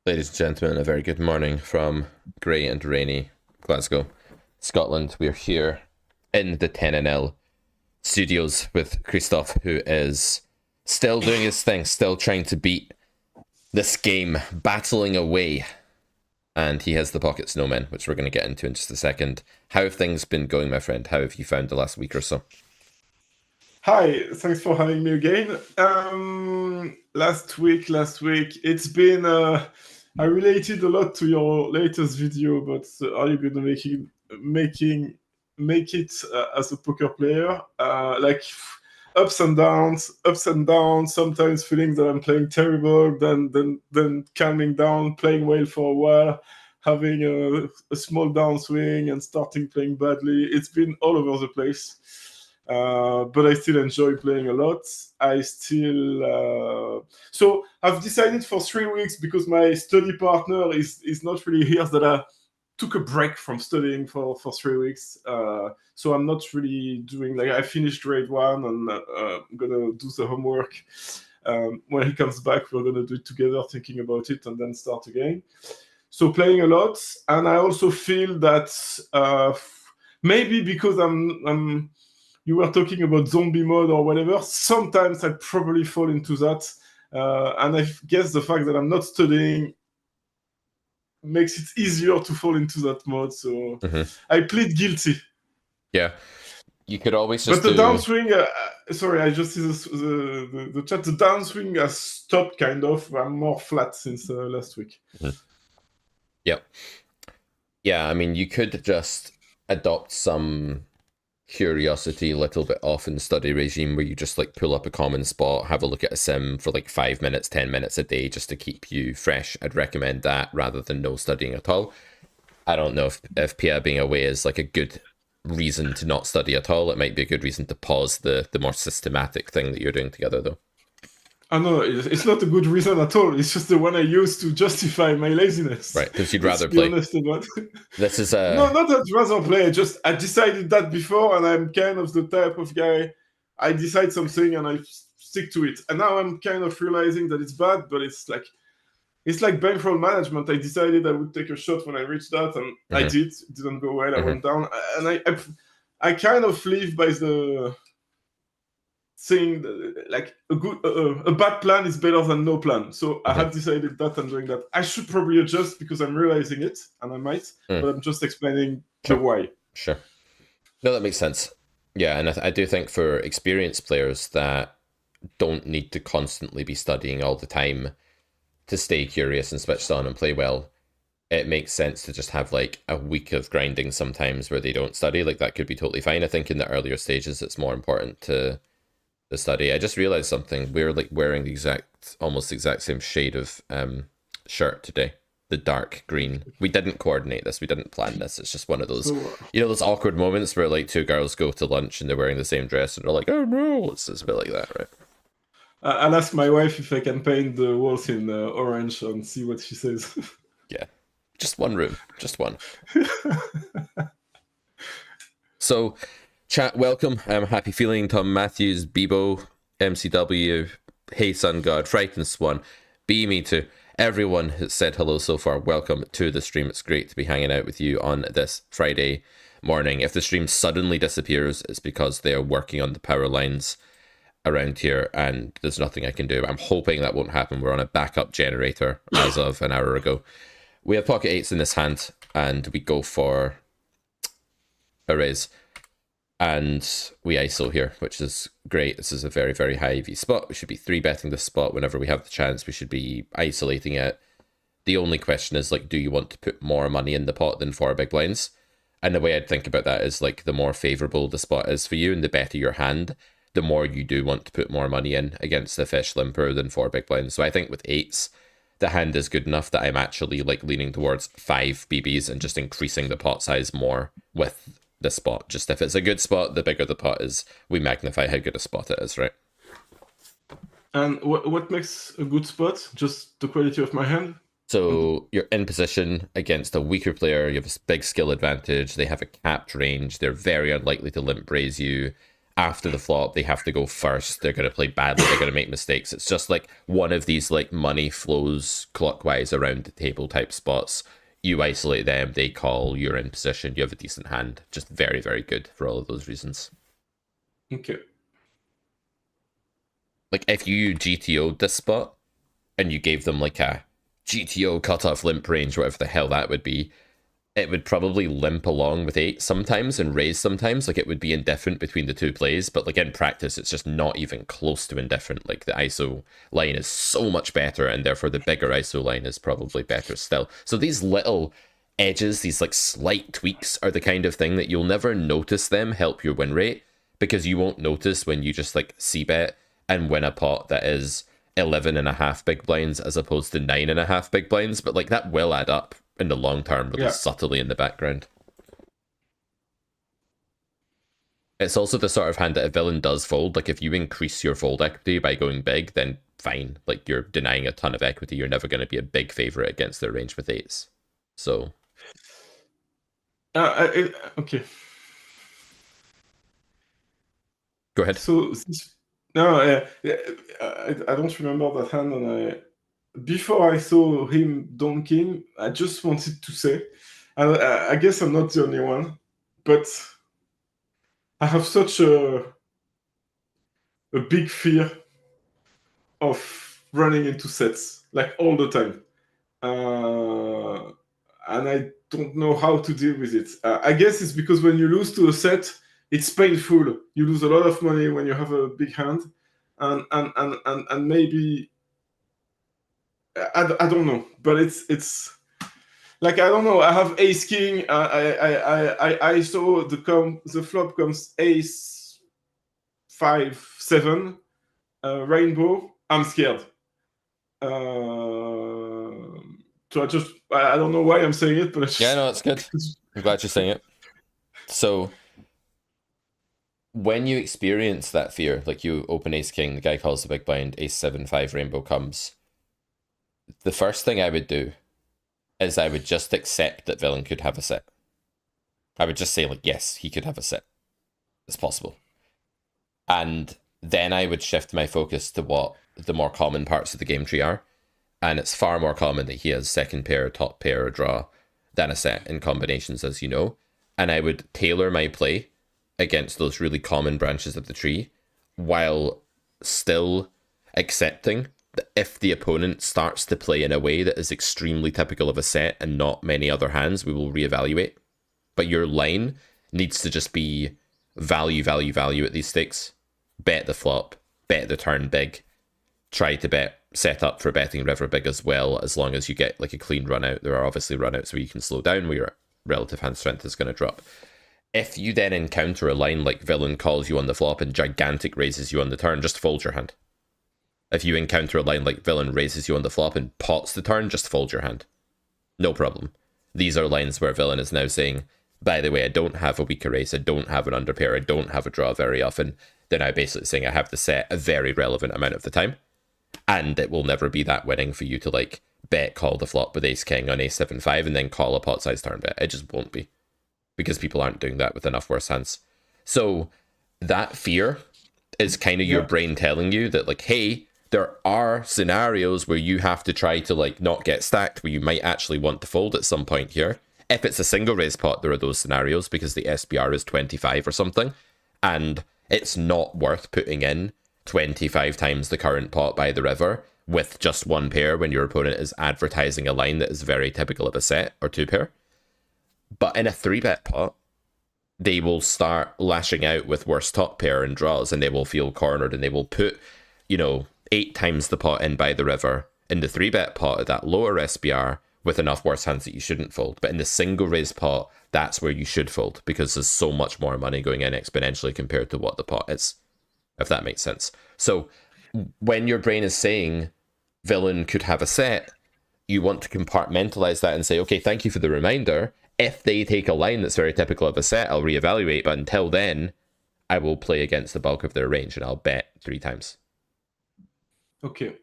Ladies and gentlemen, a very good morning from grey and rainy Glasgow, Scotland. We're here in the 10NL studios with Christoph, who is still doing his thing, still trying to beat this game, battling away. And he has the Pocket Snowmen, which we're going to get into in just a second. How have things been going, my friend? How have you found the last week or so? Hi, thanks for having me again. Last week, it's been. I related a lot to your latest video, but are you gonna making make it as a poker player? Like ups and downs. Sometimes feeling that I'm playing terrible, then calming down, playing well for a while, having a small downswing, and starting playing badly. It's been all over the place. But I still enjoy playing a lot. I still so I've decided for 3 weeks because my study partner is not really here that I took a break from studying for 3 weeks. So I'm not really doing like I finished grade one and I'm gonna do the homework. When he comes back, we're gonna do it together, thinking about it, and then start again. So playing a lot, and I also feel that maybe because I'm you were talking about zombie mode or whatever, sometimes I probably fall into that. And I guess the fact that I'm not studying makes it easier to fall into that mode. So I plead guilty. Yeah. You could always But just the do. downswing, sorry, I just see the chat. The downswing has stopped kind of. I'm more flat since last week. Yep. Yeah, I mean, you could just adopt some curiosity a little bit off in the study regime where you just like pull up a common spot, have a look at a sim for like 5 minutes, 10 minutes a day just to keep you fresh. I'd recommend that rather than no studying at all. I don't know if Pia being away is like a good reason to not study at all. It might be a good reason to pause the more systematic thing that you're doing together though. I know it's not a good reason at all. It's just the one I use to justify my laziness. Right, because you'd Let's rather be play. honest about it. This is No, a not that rather play. Just I decided that before, and I'm kind of the type of guy. I decide something and I stick to it. And now I'm kind of realizing that it's bad, but it's like bankroll management. I decided I would take a shot when I reached that, and I did. It didn't go well. I went down, and I kind of live by the saying that, like a bad plan is better than no plan. So I had decided that I'm doing that. I should probably adjust because I'm realizing it, and I might, but I'm just explaining the why. Sure. No, that makes sense. Yeah, and I do think for experienced players that don't need to constantly be studying all the time to stay curious and switched on and play well, it makes sense to just have like a week of grinding sometimes where they don't study. Like that could be totally fine. I think in the earlier stages, it's more important to study. I just realized something. We're like wearing the almost exact same shade of shirt today. The dark green. We didn't coordinate this. We didn't plan this. It's just one of those, those awkward moments where like two girls go to lunch and they're wearing the same dress and they're like, oh no, it's a bit like that, right? I'll ask my wife if I can paint the walls in orange and see what she says. Yeah, just one room, just one. So, chat, welcome. Happy Feeling, Tom Matthews, Bebo, MCW, Hey Sun God, Frightened Swan, Be Me Too. Everyone has said hello so far. Welcome to the stream. It's great to be hanging out with you on this Friday morning. If the stream suddenly disappears, it's because they are working on the power lines around here and there's nothing I can do. I'm hoping that won't happen. We're on a backup generator as of an hour ago. We have pocket eights in this hand and we go for a raise. And we ISO here, which is great. This is a very, very high EV spot. We should be 3-betting this spot whenever we have the chance. We should be isolating it. The only question is, like, do you want to put more money in the pot than 4 big blinds? And the way I'd think about that is, like, the more favourable the spot is for you and the better your hand, the more you do want to put more money in against the fish limper than 4 big blinds. So I think with 8s, the hand is good enough that I'm actually, like, leaning towards 5 BBs and just increasing the pot size more with the spot. Just if it's a good spot, the bigger the pot is, we magnify how good a spot it is, right? And what makes a good spot? Just the quality of my hand? So you're in position against a weaker player, you have a big skill advantage, they have a capped range, they're very unlikely to limp raise you, after the flop, they have to go first. They're going to play badly. They're going to make mistakes. It's just like one of these like money flows clockwise around the table type spots. You isolate them, they call, you're in position, you have a decent hand. Just very, very good for all of those reasons. Okay. Like if you GTO'd this spot and you gave them like a GTO cutoff limp range, whatever the hell that would be, it would probably limp along with 8 sometimes and raise sometimes. Like it would be indifferent between the two plays, but like in practice, it's just not even close to indifferent. Like the ISO line is so much better, and therefore the bigger ISO line is probably better still. So these little edges, these like slight tweaks, are the kind of thing that you'll never notice them help your win rate, because you won't notice when you just like c-bet and win a pot that is 11.5 big blinds as opposed to 9.5 big blinds, but like that will add up in the long term, really subtly in the background. It's also the sort of hand that if villain does fold, like if you increase your fold equity by going big, then fine. Like you're denying a ton of equity. You're never going to be a big favorite against their range with 8s. So. Okay. Go ahead. So no, I don't remember that hand, and before I saw him donking, I just wanted to say, I guess I'm not the only one, but I have such a big fear of running into sets, like all the time. And I don't know how to deal with it. I guess it's because when you lose to a set, it's painful. You lose a lot of money when you have a big hand, and maybe I don't know, but it's like, I don't know. I have ace king. I saw the flop comes ace 5 7 rainbow. I'm scared. So I don't know why I'm saying it, but yeah, no, it's good. I'm glad you're saying it. So when you experience that fear, like you open ace king, the guy calls the big blind, ace 7 5 rainbow comes. The first thing I would do is I would just accept that villain could have a set. I would just say like, yes, he could have a set. It's possible. And then I would shift my focus to what the more common parts of the game tree are. And it's far more common that he has second pair, top pair, or draw than a set in combinations, as you know. And I would tailor my play against those really common branches of the tree, while still accepting that if the opponent starts to play in a way that is extremely typical of a set and not many other hands, we will reevaluate. But your line needs to just be value, value, value at these stakes. Bet the flop, bet the turn big, try to set up for betting river big as well, as long as you get like a clean run out. There are obviously run outs where you can slow down, where your relative hand strength is going to drop. If you then encounter a line like villain calls you on the flop and gigantic raises you on the turn, just fold your hand. If you encounter a line like villain raises you on the flop and pots the turn, just fold your hand. No problem. These are lines where villain is now saying, by the way, I don't have a weaker raise, I don't have an underpair, I don't have a draw very often. Then I'm basically saying I have the set a very relevant amount of the time. And it will never be that winning for you to like bet call the flop with ace king on ace 7 5 and then call a pot size turn bet. It just won't be, because people aren't doing that with enough worse hands. So that fear is kind of your brain telling you that like, hey, there are scenarios where you have to try to like not get stacked, where you might actually want to fold at some point here. If it's a single raise pot, there are those scenarios because the SPR is 25 or something, and it's not worth putting in 25 times the current pot by the river with just one pair when your opponent is advertising a line that is very typical of a set or two pair. But in a 3-bet pot, they will start lashing out with worse top pair and draws, and they will feel cornered, and they will put, 8 times the pot in by the river in the 3-bet pot at that lower SPR with enough worse hands that you shouldn't fold. But in the single raise pot, that's where you should fold, because there's so much more money going in exponentially compared to what the pot is, if that makes sense. So when your brain is saying villain could have a set, you want to compartmentalize that and say, okay, thank you for the reminder. If they take a line that's very typical of a set, I'll reevaluate, but until then, I will play against the bulk of their range and I'll bet 3 times. Okay.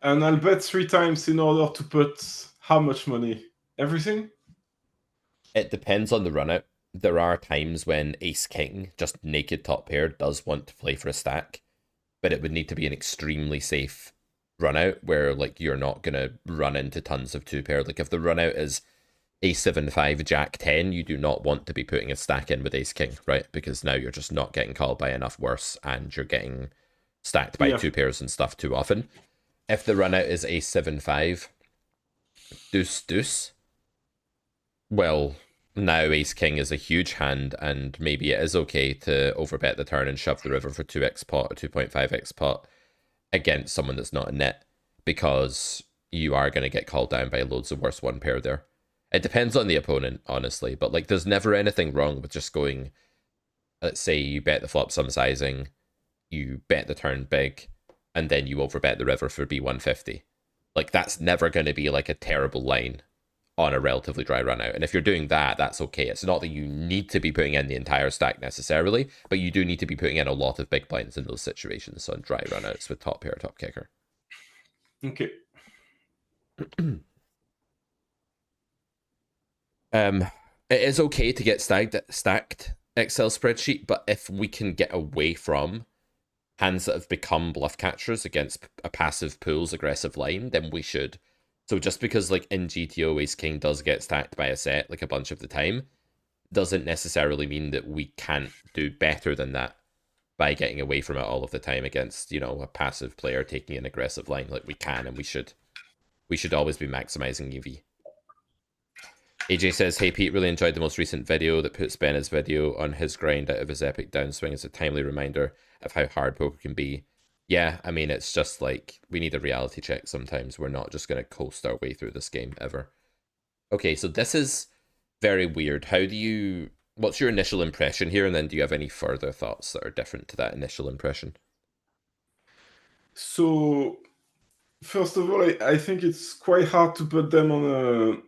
And I'll bet 3 times in order to put how much money? Everything? It depends on the run out. there are times when ace king, just naked top pair, does want to play for a stack, but it would need to be an extremely safe run out where like you're not gonna run into tons of two pair. Like if the run out is ace 7 5 jack 10, you do not want to be putting a stack in with ace king, right? Because now you're just not getting called by enough worse and you're getting stacked by two pairs and stuff too often. If the run out is ace 7 5 deuce deuce, well, now ace king is a huge hand, and maybe it is okay to overbet the turn and shove the river for 2x pot or 2.5x pot against someone that's not a net, because you are going to get called down by loads of worse one pair there. It depends on the opponent, honestly, but like there's never anything wrong with just going, let's say you bet the flop some sizing, you bet the turn big, and then you overbet the river for B150. Like that's never going to be like a terrible line on a relatively dry run out. And if you're doing that, that's okay. It's not that you need to be putting in the entire stack necessarily, but you do need to be putting in a lot of big blinds in those situations on dry run outs with top pair, top kicker. Okay. It is okay to get stacked Excel spreadsheet, but if we can get away from hands that have become bluff catchers against a passive pool's aggressive line, then we should. So just because like in GTO ace king does get stacked by a set like a bunch of the time, doesn't necessarily mean that we can't do better than that by getting away from it all of the time against, you know, a passive player taking an aggressive line. Like we can and we should. We should always be maximizing EV. AJ says, hey Pete, really enjoyed the most recent video that puts Ben's video on his grind out of his epic downswing as a timely reminder of how hard poker can be. Yeah, I mean, it's just like, we need a reality check sometimes. We're not just going to coast our way through this game, ever. Okay, so this is very weird. What's your initial impression here? And then do you have any further thoughts that are different to that initial impression? So, first of all, I think it's quite hard to put them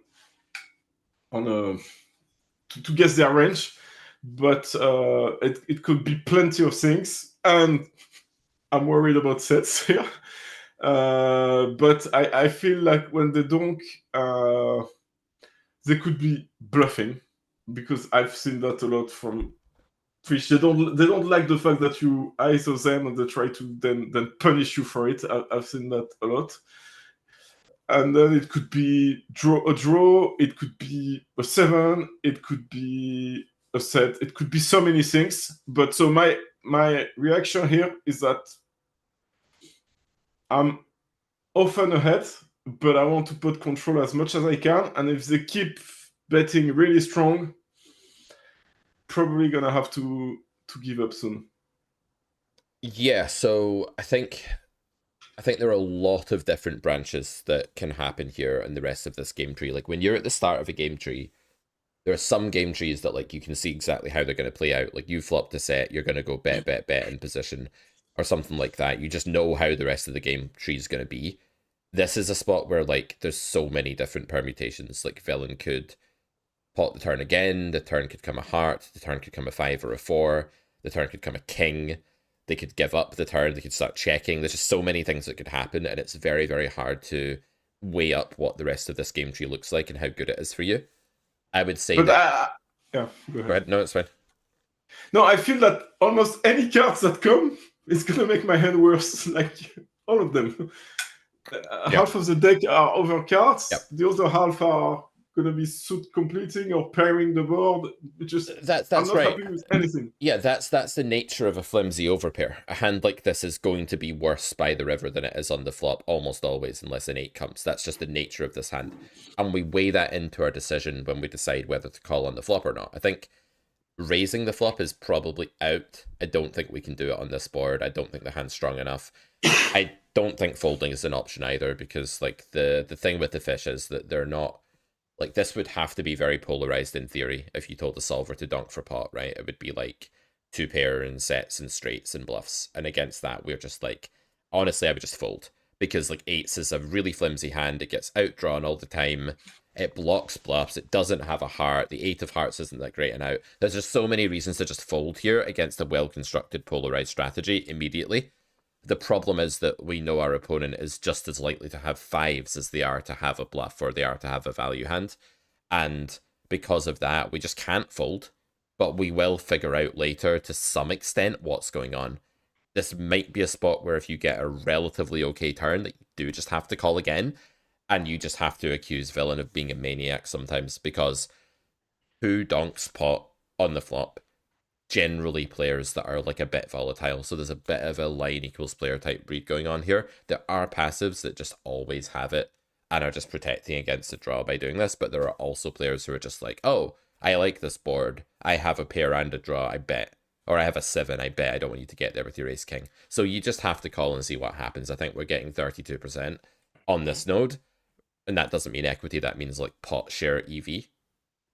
to guess their range, but it could be plenty of things, and I'm worried about sets here. But I feel like when they donk, they could be bluffing, because I've seen that a lot from Twitch. They don't like the fact that you ISO them and they try to then punish you for it. I've seen that a lot. And then it could be a draw, it could be a 7, it could be a set, it could be so many things. But so my reaction here is that I'm often ahead, but I want to put control as much as I can. And if they keep betting really strong, probably gonna have to give up soon. Yeah, so I think there are a lot of different branches that can happen here in the rest of this game tree. Like when you're at the start of a game tree, there are some game trees that like you can see exactly how they're going to play out. Like you flopped a set, you're going to go bet in position or something like that. You just know how the rest of the game tree is going to be. This is a spot where like there's so many different permutations. Like villain could pot the turn again, the turn could come a heart, the turn could come a 5 or a 4, the turn could come a king. They could give up the turn, they could start checking. There's just so many things that could happen, and it's very, very hard to weigh up what the rest of this game tree looks like and how good it is for you. I would say yeah, go ahead. No, it's fine. No, I feel that almost any cards that come is gonna make my hand worse. Like all of them. Half of the deck are over cards. Yep. The other half are gonna be suit completing or pairing the board. That's I'm not right. happy with anything. Yeah, that's the nature of a flimsy overpair. A hand like this is going to be worse by the river than it is on the flop almost always, unless an 8 comes. That's just the nature of this hand, and we weigh that into our decision when we decide whether to call on the flop or not. I think raising the flop is probably out. I don't think we can do it on this board. I don't think the hand's strong enough. I don't think folding is an option either, because like the thing with the fish is that they're not, like this would have to be very polarized in theory if you told the solver to donk for pot, right? It would be like 2 pair and sets and straights and bluffs, and against that we're just like, honestly I would just fold, because like 8s is a really flimsy hand. It gets outdrawn all the time, it blocks bluffs, it doesn't have a heart, the 8 of hearts isn't that great and out. There's just so many reasons to just fold here against a well-constructed polarized strategy immediately. The problem is that we know our opponent is just as likely to have 5s as they are to have a bluff or they are to have a value hand. And because of that, we just can't fold. but we will figure out later to some extent what's going on. This might be a spot where if you get a relatively okay turn that you do just have to call again, and you just have to accuse Villain of being a maniac sometimes, because who donks pot on the flop? Generally players that are like a bit volatile, so there's a bit of a line equals player type breed going on here. There are passives that just always have it and are just protecting against the draw by doing this, but there are also players who are just like, oh, I like this board, I have a pair and a draw, I bet, or I have a 7, I bet I don't want you to get there with your ace king. So you just have to call and see what happens. I think we're getting 32% on this node, and that doesn't mean equity, that means like pot share EV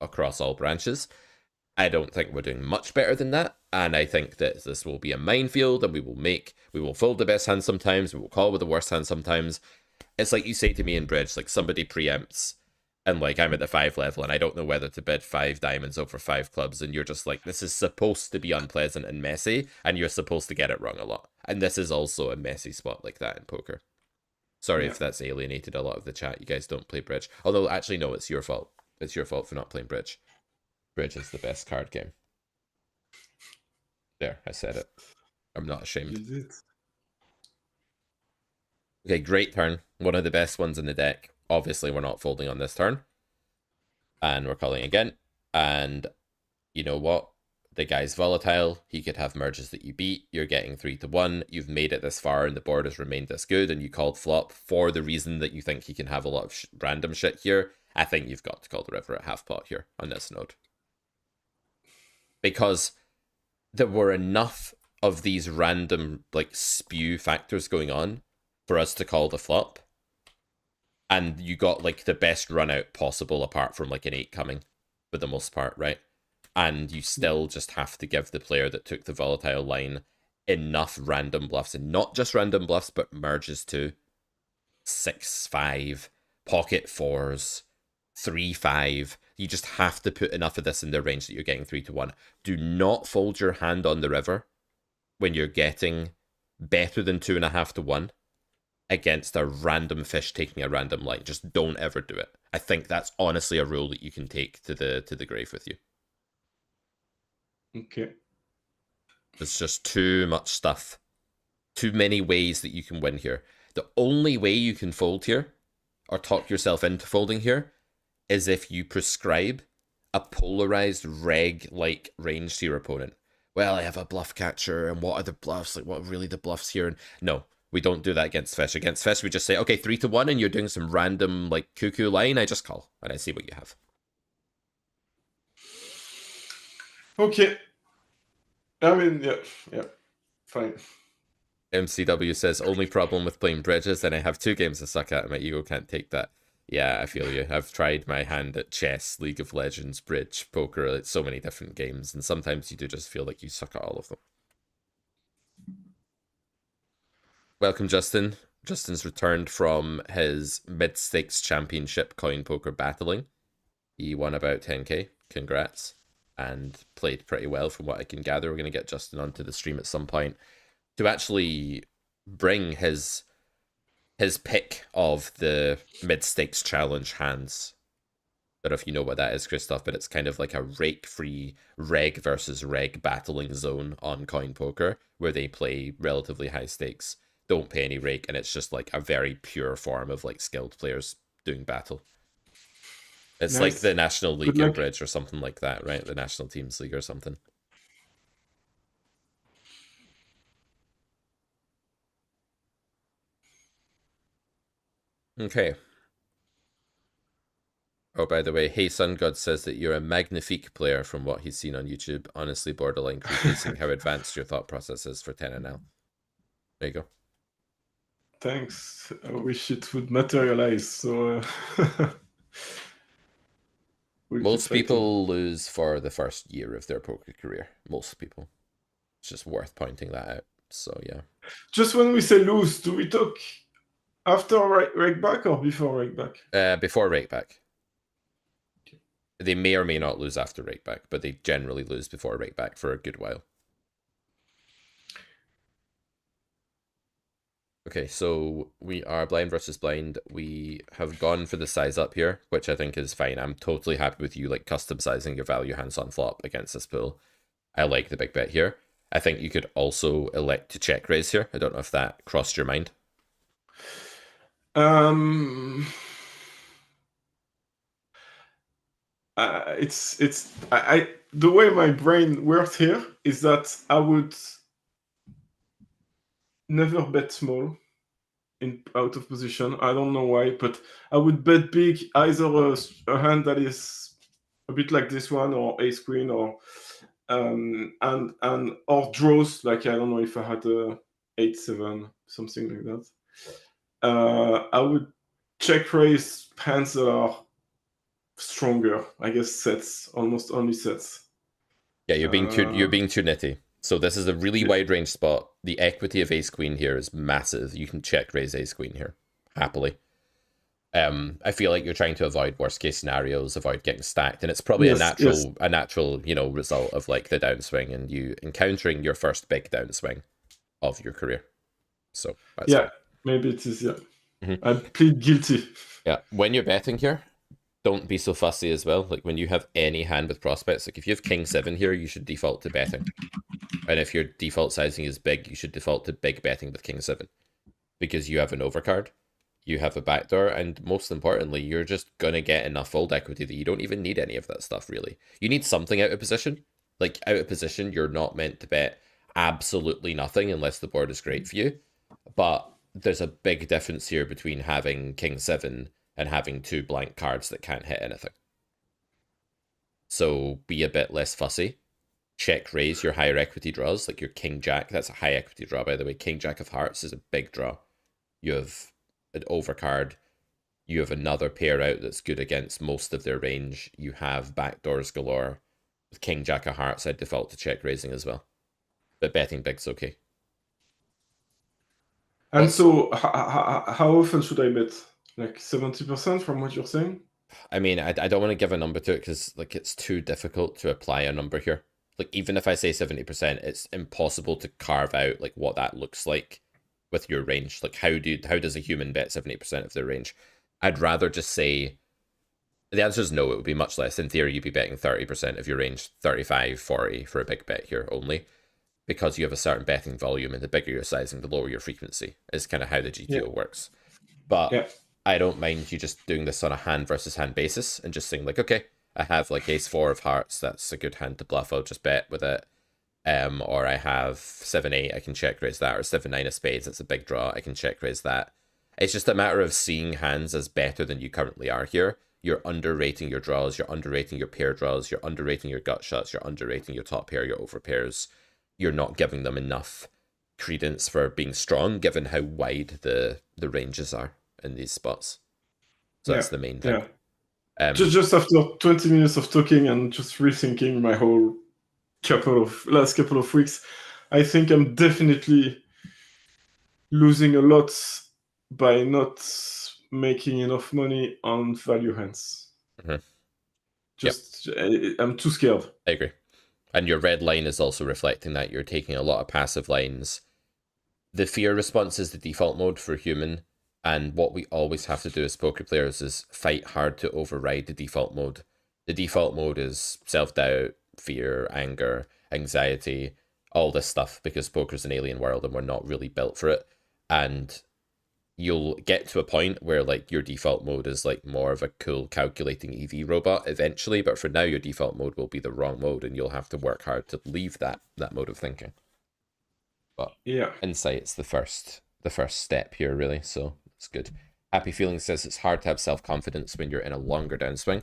across all branches. I don't think we're doing much better than that, and I think that this will be a minefield, and we will fold the best hand sometimes, we will call with the worst hand sometimes. It's like you say to me in bridge, like somebody preempts, and like I'm at the 5 level, and I don't know whether to bid 5 diamonds over 5 clubs, and you're just like, this is supposed to be unpleasant and messy, and you're supposed to get it wrong a lot. And this is also a messy spot like that in poker. Sorry if that's alienated a lot of the chat. You guys don't play bridge. Although, actually, no, it's your fault. It's your fault for not playing bridge. Bridge is the best card game. There, I said it. I'm not ashamed. You did. Okay, great turn. One of the best ones in the deck. Obviously, we're not folding on this turn. And we're calling again. And you know what? The guy's volatile. He could have merges that you beat. You're getting 3-1. You've made it this far and the board has remained this good. And you called flop for the reason that you think he can have a lot of random shit here. I think you've got to call the river at half pot here on this node. Because there were enough of these random like spew factors going on for us to call the flop, and you got like the best run out possible apart from like an 8 coming for the most part, right? And you still just have to give the player that took the volatile line enough random bluffs, and not just random bluffs but merges too. 6-5 pocket 4s, 3-5. You just have to put enough of this in the range that you're getting 3-1. Do not fold your hand on the river when you're getting better than 2.5-1 against a random fish taking a random line. Just don't ever do it. I think that's honestly a rule that you can take to the grave with you. Okay. There's just too much stuff. Too many ways that you can win here. The only way you can fold here, or talk yourself into folding here, is if you prescribe a polarized reg-like range to your opponent. Well, I have a bluff catcher, and what are the bluffs? Like, what are really the bluffs here? And no, we don't do that against fish. Against fish, we just say, okay, 3-1, and you're doing some random, like, cuckoo line. I just call, and I see what you have. Okay. I mean, yeah, fine. MCW says, only problem with playing bridges, and I have 2 games to suck at, and my ego can't take that. Yeah, I feel you. I've tried my hand at chess, League of Legends, bridge, poker. It's so many different games, and sometimes you do just feel like you suck at all of them. Welcome, Justin. Justin's returned from his mid-stakes championship coin poker battling. He won about 10k. Congrats. And played pretty well from what I can gather. We're going to get Justin onto the stream at some point to actually bring his pick of the mid-stakes challenge hands. I don't know if you know what that is, Christoph, but it's kind of like a rake-free reg versus reg battling zone on coin poker, where they play relatively high stakes, don't pay any rake, and it's just like a very pure form of like skilled players doing battle. It's nice. Like the National League in bridge or something like that, right? The National Teams League or something. Okay. Oh, by the way, Hey Sun God says that you're a magnifique player from what he's seen on YouTube. Honestly, borderline creeping how advanced your thought process is for 10 and now. There you go. Thanks. I wish it would materialize. So most people lose for the first year of their poker career. Most people. It's just worth pointing that out. So yeah. Just when we say lose, do we talk after rake back or before rake back? Before rake back. Okay. They may or may not lose after rake back, but they generally lose before rake back for a good while. Okay, so we are blind versus blind. We have gone for the size up here, which I think is fine. I'm totally happy with you like custom sizing your value hands on flop against this pool. I like the big bet here. I think you could also elect to check raise here. I don't know if that crossed your mind. It's I the way my brain works here is that I would never bet small in out of position. I don't know why, but I would bet big, either a hand that is a bit like this one, or ace queen, or and or draws. Like, I don't know, if I had a 8-7, something like that. I would check raise hands that are stronger. I guess sets, almost only sets. Yeah, you're being too nitty. So this is a really wide range spot. The equity of ace queen here is massive. You can check raise ace queen here happily. I feel like you're trying to avoid worst case scenarios, avoid getting stacked, and it's probably Yes, a natural, result of like the downswing and you encountering your first big downswing of your career. So that's yeah, fine. maybe it is. Yeah, Mhm. I plead guilty. Yeah, when you're betting here, don't be so fussy as well. Like when you have any hand with prospects, like if you have king 7 here, you should default to betting. And if your default sizing is big, you should default to big betting with king 7 because you have an overcard, you have a backdoor, and most importantly, you're just gonna get enough fold equity that you don't even need any of that stuff, really. You need something out of position. Like, out of position, you're not meant to bet absolutely nothing unless the board is great for you. But there's a big difference here between having king 7 and having 2 blank cards that can't hit anything. So be a bit less fussy. Check raise your higher equity draws, like your king jack. That's a high equity draw, by the way. King jack of hearts is a big draw. You have an overcard. You have another pair out that's good against most of their range. You have backdoors galore. With king jack of hearts, I'd default to check raising as well. But betting big's okay. And so, how often should I bet? Like 70% from what you're saying? I mean, I don't want to give a number to it because like it's too difficult to apply a number here. Like even if I say 70%, it's impossible to carve out like what that looks like with your range. Like how does a human bet 70% of their range? I'd rather just say the answer is no, it would be much less. In theory, you'd be betting 30% of your range, 35, 40 for a big bet here only, because you have a certain betting volume, and the bigger your sizing, the lower your frequency, is kind of how the GTO works. But Yeah. I don't mind you just doing this on a hand versus hand basis and just saying like, okay, I have like ace 4 of hearts, that's a good hand to bluff, I'll just bet with it. Or I have 7-8, I can check raise that, or 7-9 of spades, that's a big draw, I can check raise that. It's just a matter of seeing hands as better than you currently are here. You're underrating your draws, you're underrating your pair draws, you're underrating your gut shots, you're underrating your top pair, your over pairs. You're not giving them enough credence for being strong, given how wide the ranges are in these spots. So that's the main thing. Yeah. Just after 20 minutes of talking and just rethinking my whole last couple of weeks, I think I'm definitely losing a lot by not making enough money on value hands. I'm too scared. I agree. And your red line is also reflecting that. You're taking a lot of passive lines. The fear response is the default mode for human, and what we always have to do as poker players is fight hard to override the default mode. The default mode is self-doubt, fear, anger, anxiety, all this stuff, because poker's an alien world and we're not really built for it. And you'll get to a point where like your default mode is like more of a cool calculating EV robot eventually, but for now your default mode will be the wrong mode and you'll have to work hard to leave that mode of thinking. But yeah, insight's the first step here, really, so it's good. Happy Feelings says it's hard to have self-confidence when you're in a longer downswing,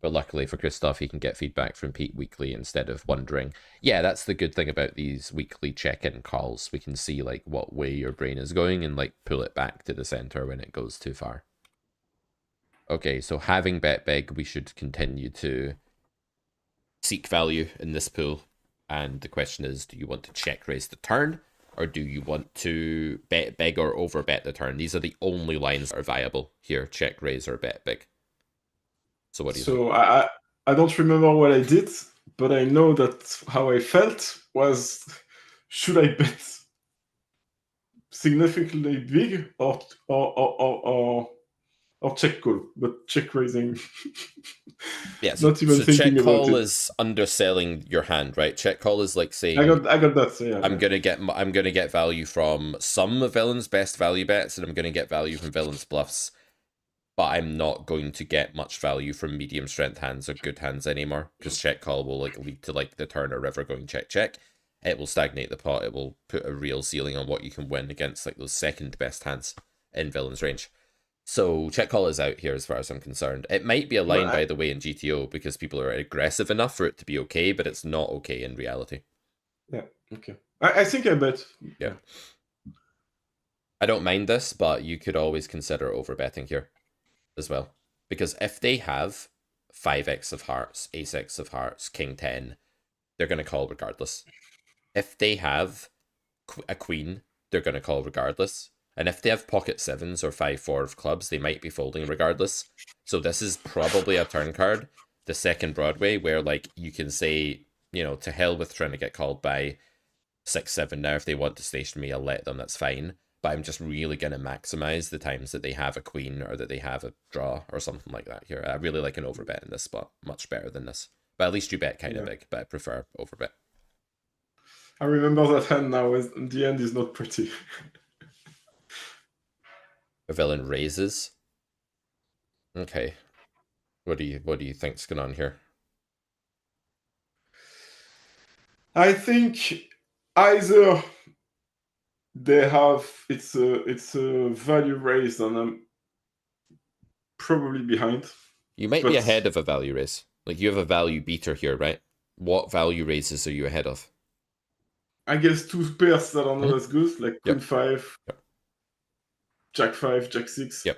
but luckily for Christoph, he can get feedback from Pete weekly instead of wondering. Yeah, that's the good thing about these weekly check-in calls. We can see like what way your brain is going and like pull it back to the center when it goes too far. Okay, so having bet big, we should continue to seek value in this pool. And the question is, do you want to check raise the turn, or do you want to bet big or over bet the turn? These are the only lines that are viable here, check raise or bet big. So what do you think? So I don't remember what I did, but I know that how I felt was, should I bet significantly big or check call, but check raising. Yeah, Not even so thinking check about call it. is underselling your hand, right? Check call is like I saying got that. So yeah, I'm gonna get value from some of villain's best value bets, and I'm gonna get value from villain's bluffs, but I'm not going to get much value from medium strength hands or good hands anymore, because check call will like lead to like the turn or river going check check. It will stagnate the pot. It will put a real ceiling on what you can win against like those second best hands in villain's range. So check call is out here as far as I'm concerned. It might be a line, by the way, in GTO because people are aggressive enough for it to be okay, but it's not okay in reality. Yeah. Okay. I think I bet. Yeah. I don't mind this, but you could always consider overbetting here as well. Because if they have 5x of hearts, ace-x of hearts, king 10, they're going to call regardless. If they have a queen, they're going to call regardless. And if they have pocket 7s or 5-4 of clubs, they might be folding regardless. So this is probably a turn card, the second Broadway, where like you can say, you know, to hell with trying to get called by 6-7 now. If they want to station me, I'll let them, that's fine. But I'm just really going to maximize the times that they have a queen or that they have a draw or something like that here. I really like an overbet in this spot, much better than this. But at least you bet kind of big, but I prefer overbet. I remember that hand now. The end is not pretty. A villain raises. Okay. What do you think's going on here? I think either they have it's a value raise, and I'm probably behind. You might be ahead of a value raise. Like you have a value beater here, right? What value raises are you ahead of? I guess two pairs that are not as good, like Queen 5, Jack 5, Jack 6. Yep.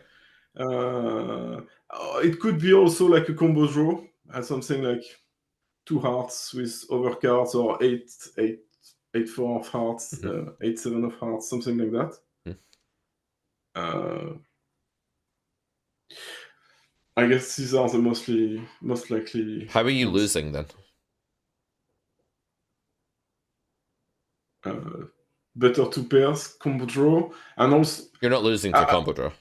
It could be also like a combo draw, something like 2 hearts with overcards, or 8-4 of hearts, 8-7 of hearts, something like that. I guess these are the most likely. How are you losing then? Better 2 pairs, combo draw, and also you're not losing to combo draw.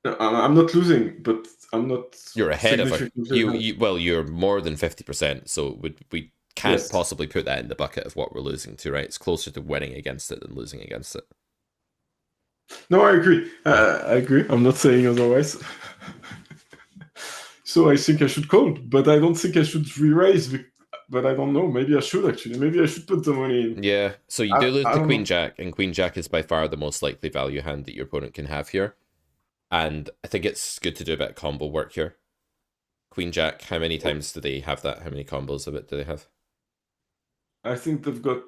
I'm not losing, but I'm not. You're ahead of it. Well, you're more than 50%, so we can't possibly put that in the bucket of what we're losing to, right? It's closer to winning against it than losing against it. No, I agree. I agree. I'm not saying otherwise. So I think I should call, but I don't think I should re-raise. But I don't know. Maybe I should actually. Maybe I should put the money in. Yeah. So you do lose to Queen Jack, and Queen Jack is by far the most likely value hand that your opponent can have here. And I think it's good to do a bit of combo work here. Queen Jack, how many times do they have that? How many combos of it do they have? I think they've got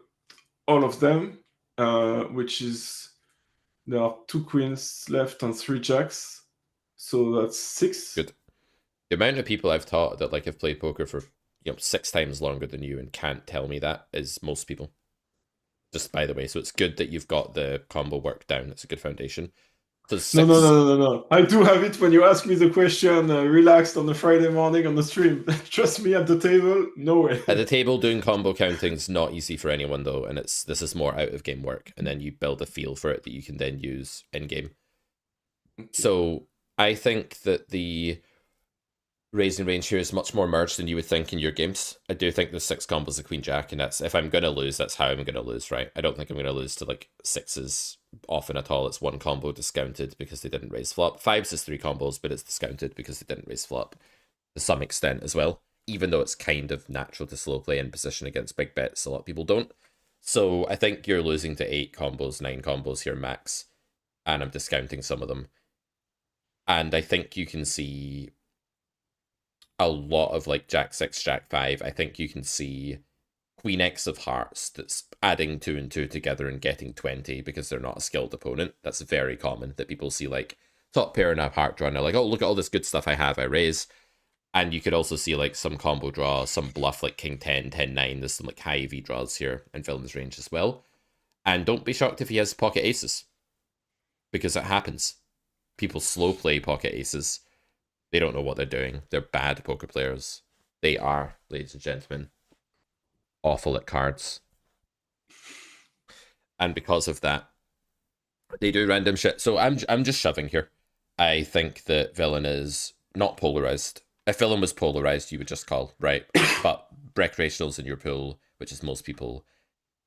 all of them, which is there are 2 queens left and 3 jacks. So that's 6. Good. The amount of people I've taught that like have played poker for 6 times longer than you and can't tell me that is most people. Just by the way, so it's good that you've got the combo work down. It's a good foundation. So No. I do have it when you ask me the question, relaxed on a Friday morning on the stream. Trust me, at the table, no way. At the table, doing combo counting is not easy for anyone though, and this is more out of game work, and then you build a feel for it that you can then use in game. So I think that the raising range here is much more merged than you would think in your games. I do think there's 6 combos of Queen Jack, and that's if I'm gonna lose, that's how I'm gonna lose, right? I don't think I'm gonna lose to like 6s often at all. It's 1 combo discounted because they didn't raise flop. 5s is 3 combos, but it's discounted because they didn't raise flop to some extent as well. Even though it's kind of natural to slow play in position against big bets, a lot of people don't. So I think you're losing to 8 combos, 9 combos here max, and I'm discounting some of them. And I think you can see a lot of like Jack 6, Jack 5. I think you can see Queen X of hearts that's adding 2 and 2 together and getting 20 because they're not a skilled opponent. That's very common that people see like top pair and a heart draw and they're like, oh, look at all this good stuff I have, I raise. And you could also see like some combo draw, some bluff like King 10, 10, 9. There's some like high EV draws here in Villain's range as well. And don't be shocked if he has pocket aces, because it happens. People slow play pocket aces. They don't know what they're doing. They're bad poker players. They are, ladies and gentlemen, awful at cards. and because of that, they do random shit. So I'm just shoving here. I think that villain is not polarized. If villain was polarized, you would just call, right? But recreationals in your pool, which is most people,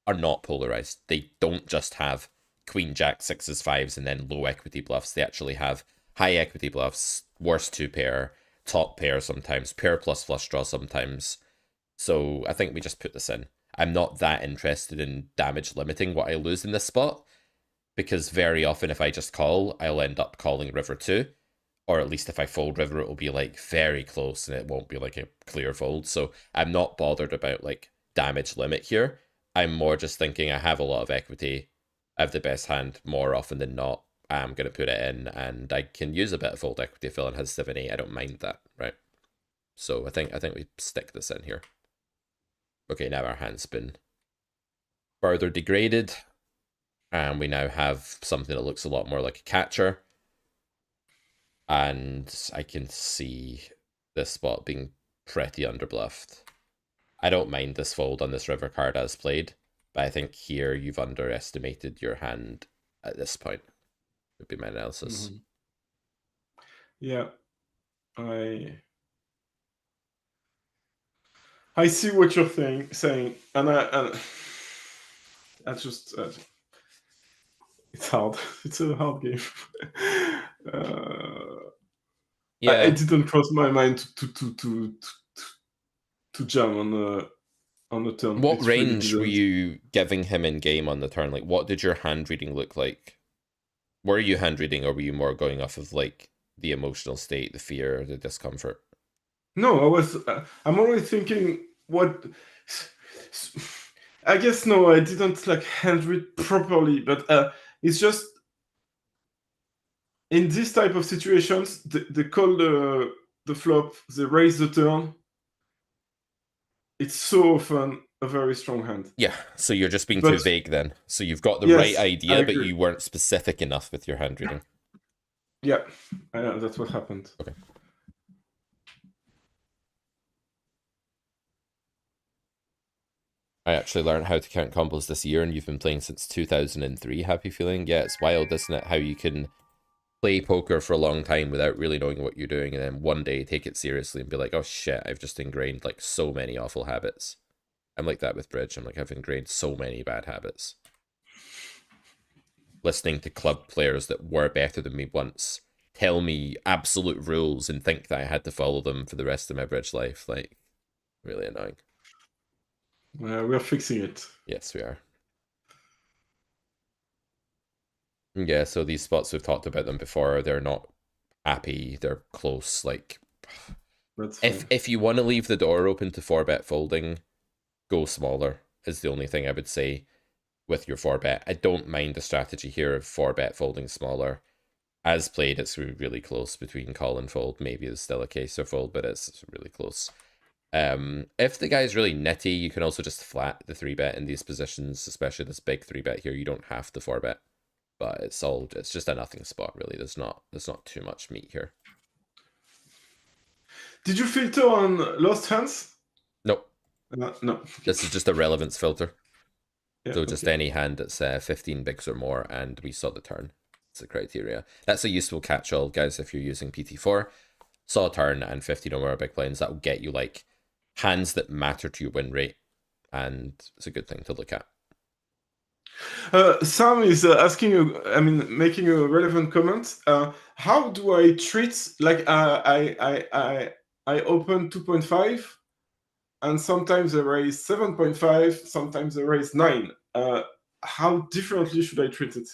are not polarized. They don't just have queen, jack, sixes, fives, and then low equity bluffs. They actually have high equity bluffs, worst two pair, top pair sometimes, pair plus flush draw sometimes. So I think we just put this in. I'm not that interested in damage limiting what I lose in this spot, because very often if I just call, I'll end up calling river 2. Or at least if I fold river, it will be like very close and it won't be like a clear fold. So I'm not bothered about like damage limit here. I'm more just thinking I have a lot of equity. I have the best hand more often than not. I'm going to put it in and I can use a bit of fold equity if villain has 7-8. I don't mind that, right? So I think we stick this in here. Okay, now our hand's been further degraded. And we now have something that looks a lot more like a catcher. And I can see this spot being pretty underbluffed. I don't mind this fold on this river card as played, but I think here you've underestimated your hand at this point, would be my analysis. Mm-hmm. Yeah, I see what you're saying, and I just it's hard. It's a hard game. Yeah, I didn't cross my mind to jam on the turn. What It really range were didn't. you giving him in game on the turn? Like, what did your hand reading look like? Were you hand reading, or were you more going off of like the emotional state, the fear, the discomfort? No, I'm always thinking what. I guess no, I didn't like hand read properly, but it's just in this type of situations, they call the flop, they raise the turn. It's so often a very strong hand. Yeah, so you're just being too vague then. So you've got the right idea, but you weren't specific enough with your hand reading. Yeah, that's what happened. Okay. I actually learned how to count combos this year, and you've been playing since 2003. Happy feeling? Yeah, it's wild, isn't it? How you can play poker for a long time without really knowing what you're doing, and then one day take it seriously and be like, oh shit, I've just ingrained like so many awful habits. I'm like that with bridge. I'm like, I've ingrained so many bad habits. Listening to club players that were better than me once tell me absolute rules and think that I had to follow them for the rest of my bridge life. Like, really annoying. We're fixing it. Yes, we are. Yeah, so these spots, we've talked about them before. They're not happy. They're close. Like, if you want to leave the door open to 4-bet folding, go smaller is the only thing I would say with your 4-bet. I don't mind the strategy here of 4-bet folding smaller. As played, it's really close between call and fold. Maybe it's still a case or fold, but it's really close. If the guy's really nitty, you can also just flat the 3-bet in these positions, especially this big 3-bet here. You don't have to 4-bet, but it's just a nothing spot, really. There's not too much meat here. Did you filter on lost hands? Nope. No. This is just a relevance filter. Yeah, so just any hand that's 15 bigs or more, and we saw the turn. It's the criteria. That's a useful catch-all, guys, if you're using PT4. Saw a turn and 15 or more big blinds. That will get you like hands that matter to your win rate, and it's a good thing to look at. Sam is asking, making a relevant comment. How do I treat, like, I open 2.5, and sometimes I raise 7.5, sometimes I raise 9. How differently should I treat it?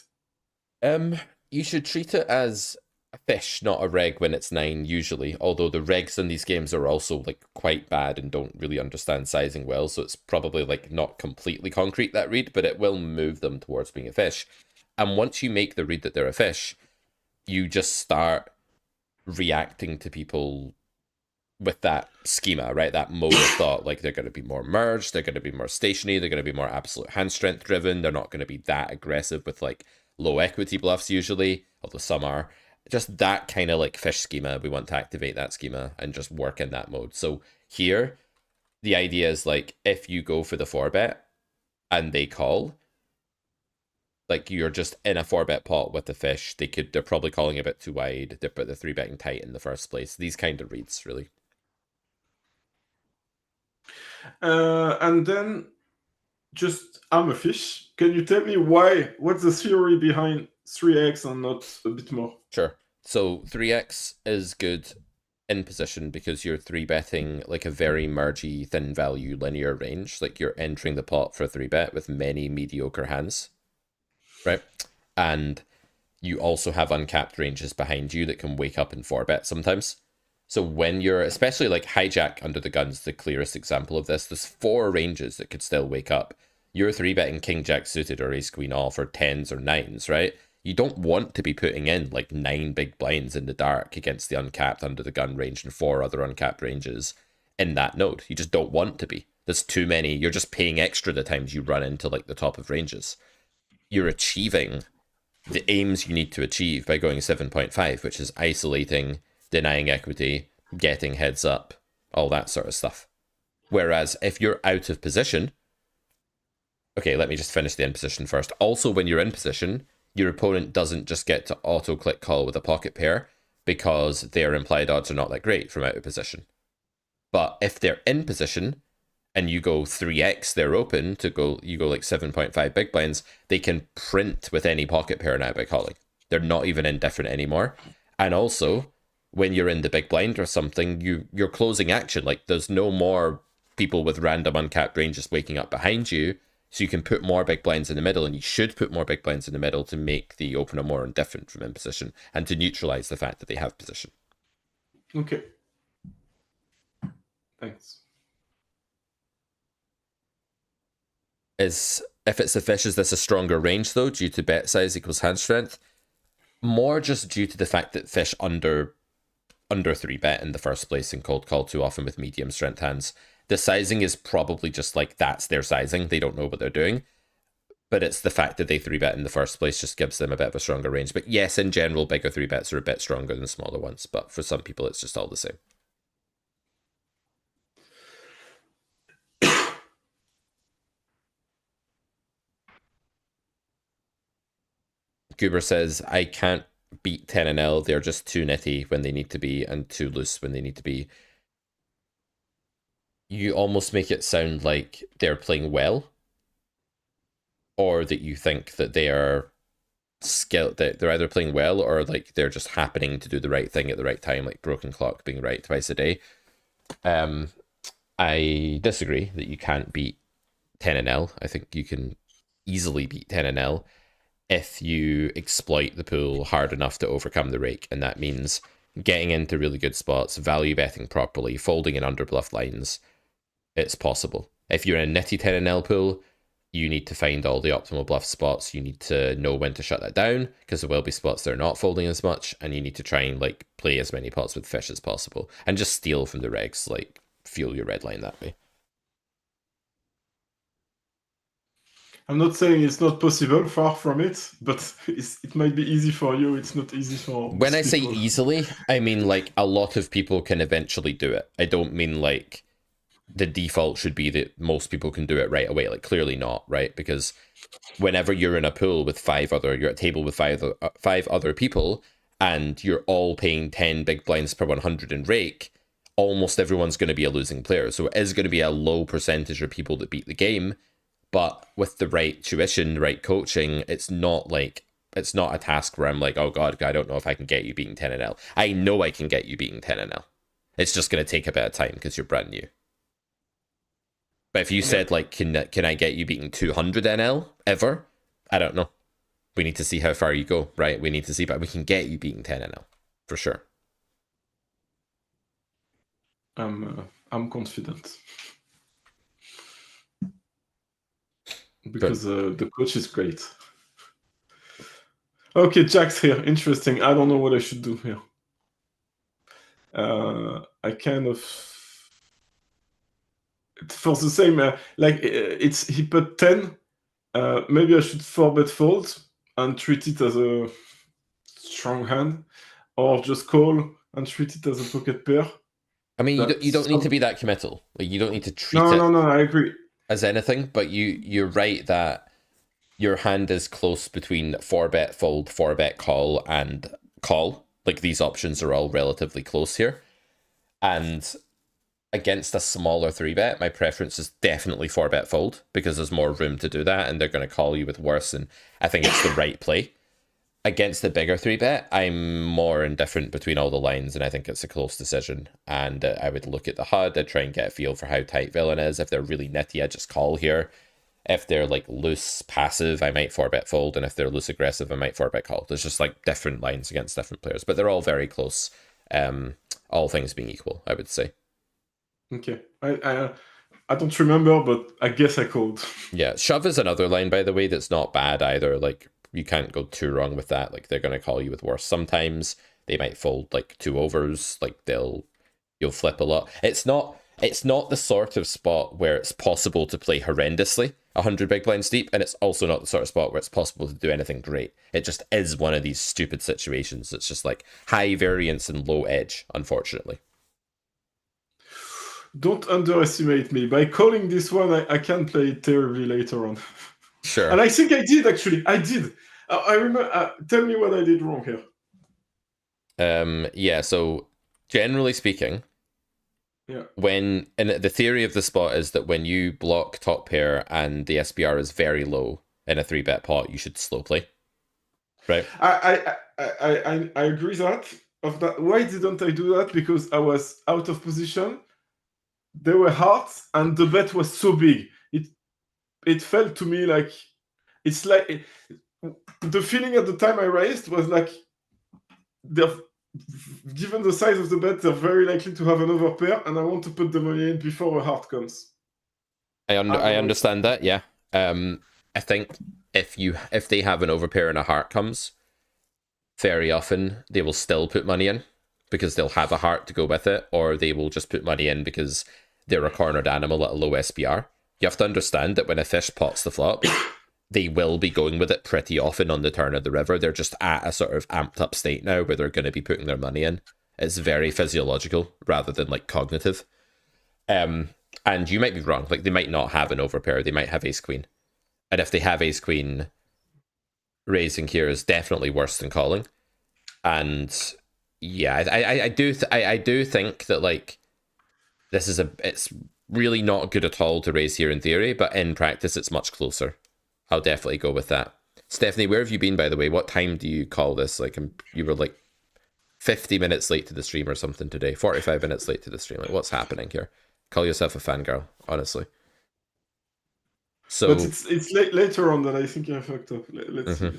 You should treat it as a fish, not a reg when it's 9 usually, although the regs in these games are also like quite bad and don't really understand sizing well, so it's probably like not completely concrete, that read, but it will move them towards being a fish. And once you make the read that they're a fish, you just start reacting to people with that schema, right? That mode of thought, like they're going to be more merged, they're going to be more stationary, they're going to be more absolute hand strength driven, they're not going to be that aggressive with like low equity bluffs usually, although some are. Just that kind of like fish schema, we want to activate that schema and just work in that mode. So here, the idea is like, if you go for the 4-bet and they call, Like you're just in a 4-bet pot with the fish. They're probably calling a bit too wide, but they're 3-betting tight in the first place. These kind of reads, really. And then just I'm a fish. Can you tell me why? What's the theory behind 3x and not a bit more? Sure. So 3x is good in position because you're 3-betting like a very mergy, thin value linear range. Like you're entering the pot for a 3-bet with many mediocre hands, right? And you also have uncapped ranges behind you that can wake up in 4-bet sometimes. So when you're, especially like hijack under the gun's the clearest example of this, there's 4 ranges that could still wake up. You're 3-betting king jack suited or ace queen off or 10s or 9s, right? You don't want to be putting in like 9 big blinds in the dark against the uncapped under the gun range and 4 other uncapped ranges in that node. You just don't want to be. There's too many. You're just paying extra the times you run into like the top of ranges. You're achieving the aims you need to achieve by going 7.5, which is isolating, denying equity, getting heads up, all that sort of stuff. Whereas if you're out of position, okay, let me just finish the in position first. Also, when you're in position, your opponent doesn't just get to auto click call with a pocket pair because their implied odds are not that great from out of position. But if they're in position and you go 3x, they're open to go, you go like 7.5 big blinds, they can print with any pocket pair now by calling. They're not even indifferent anymore. And also, when you're in the big blind or something, you're closing action. Like there's no more people with random uncapped ranges waking up behind you. So you can put more big blinds in the middle, and you should put more big blinds in the middle to make the opener more indifferent from in position and to neutralize the fact that they have position. Okay. Thanks. If it's a fish, is this a stronger range though, due to bet size equals hand strength? More just due to the fact that fish under 3-bet in the first place and cold call too often with medium strength hands. The sizing is probably just like that's their sizing. They don't know what they're doing. But it's the fact that they 3-bet in the first place just gives them a bit of a stronger range. But yes, in general, bigger 3-bets are a bit stronger than smaller ones. But for some people, it's just all the same. Goober says, I can't beat 10 and L. They're just too nitty when they need to be and too loose when they need to be. You almost make it sound like they're playing well, or that you think that they are skilled, that they're either playing well or like they're just happening to do the right thing at the right time, like broken clock being right twice a day. I disagree that you can't beat 10 and L. I think you can easily beat 10 and L if you exploit the pool hard enough to overcome the rake, and that means getting into really good spots, value betting properly, folding in under bluff lines. It's possible. If you're in a nitty 10 and L pool, you need to find all the optimal bluff spots. You need to know when to shut that down, because there will be spots that are not folding as much, and you need to try and like play as many pots with fish as possible and just steal from the regs, like fuel your red line that way. I'm not saying it's not possible, far from it, but it might be easy for you. It's not easy for when I say people. Easily, I mean like a lot of people can eventually do it. I don't mean like the default should be that most people can do it right away. Like clearly not, right? Because whenever you're in a pool with you're at a table with five other people, and you're all paying 10 big blinds per 100 in rake, almost everyone's going to be a losing player. So it is going to be a low percentage of people that beat the game. But with the right tuition, the right coaching, it's not a task where I'm like, oh God, I don't know if I can get you beating 10 and L. I know I can get you beating 10 and L. It's just going to take a bit of time because you're brand new. But if you said like, can I get you beating 200 NL ever? I don't know. We need to see how far you go, right? We need to see, but we can get you beating 10 NL for sure. I'm confident because the coach is great. Okay, Jack's here. Interesting. I don't know what I should do here. I kind of for the same he put 10. Maybe I should 4-bet fold and treat it as a strong hand, or just call and treat it as a pocket pair. I mean, you don't need to be that committal. Like you don't need to treat No, I agree. as anything. But you're right that your hand is close between 4-bet fold, 4-bet call, and call. Like, these options are all relatively close here. And against a smaller 3-bet, my preference is definitely 4-bet fold, because there's more room to do that, and they're going to call you with worse, and I think it's the right play. Against the bigger 3-bet, I'm more indifferent between all the lines, and I think it's a close decision. And I would look at the HUD, I'd try and get a feel for how tight villain is. If they're really nitty, I just call here. If they're like loose passive, I might 4-bet fold, and if they're loose aggressive, I might 4-bet call. There's just like different lines against different players, but they're all very close. All things being equal, I would say. Okay, I don't remember, but I guess I called. Yeah, shove is another line, by the way, that's not bad either. Like, you can't go too wrong with that. Like, they're going to call you with worse. Sometimes they might fold like 2 overs. Like, you'll flip a lot. It's not the sort of spot where it's possible to play horrendously 100 big blinds deep, and it's also not the sort of spot where it's possible to do anything great. It just is one of these stupid situations. It's just like high variance and low edge, unfortunately. Don't underestimate me. By calling this one, I can play it terribly later on. Sure. And I think I did, actually. I did. I remember. Tell me what I did wrong here. Yeah, so generally speaking, yeah, and the theory of the spot is that when you block top pair and the SPR is very low in a 3-bet pot, you should slow play. Right? I agree that. Why didn't I do that? Because I was out of position. There were hearts, and the bet was so big. It felt to me like it's like the feeling at the time I raised was like given the size of the bet, they're very likely to have an overpair, and I want to put the money in before a heart comes. I understand that. Yeah. I think if they have an overpair and a heart comes, very often they will still put money in because they'll have a heart to go with it, or they will just put money in because they're a cornered animal at a low SPR. You have to understand that when a fish pots the flop, they will be going with it pretty often on the turn of the river. They're just at a sort of amped up state now where they're going to be putting their money in. It's very physiological rather than like cognitive. And you might be wrong. Like, they might not have an overpair. They might have ace queen. And if they have ace queen, raising here is definitely worse than calling. And yeah, I do think that like it's really not good at all to raise here in theory, but in practice it's much closer. I'll definitely go with that. Stephanie, where have you been, by the way? What time do you call this? Like, you were like 50 minutes late to the stream or something today. 45 minutes late to the stream. Like, what's happening here? Call yourself a fangirl, honestly. So, but it's later on that I think I fucked up. Let's see.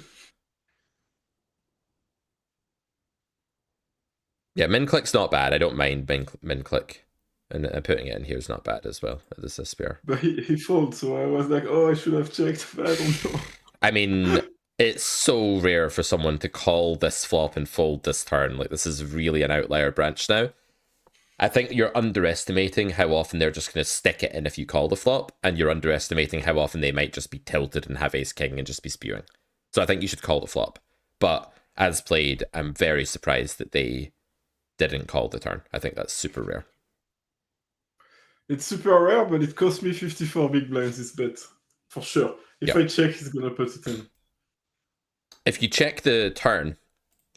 Yeah, min click's not bad. I don't mind min click. And putting it in here is not bad as well. This is spare. But he folded, so I was like, oh, I should have checked, but I don't know. I mean, it's so rare for someone to call this flop and fold this turn. Like, this is really an outlier branch now. I think you're underestimating how often they're just going to stick it in if you call the flop, and you're underestimating how often they might just be tilted and have ace king and just be spewing. So I think you should call the flop. But as played, I'm very surprised that they didn't call the turn. I think that's super rare. It's super rare, but it cost me 54 big blinds this bet. For sure. If I check, he's going to put it in. If you check the turn,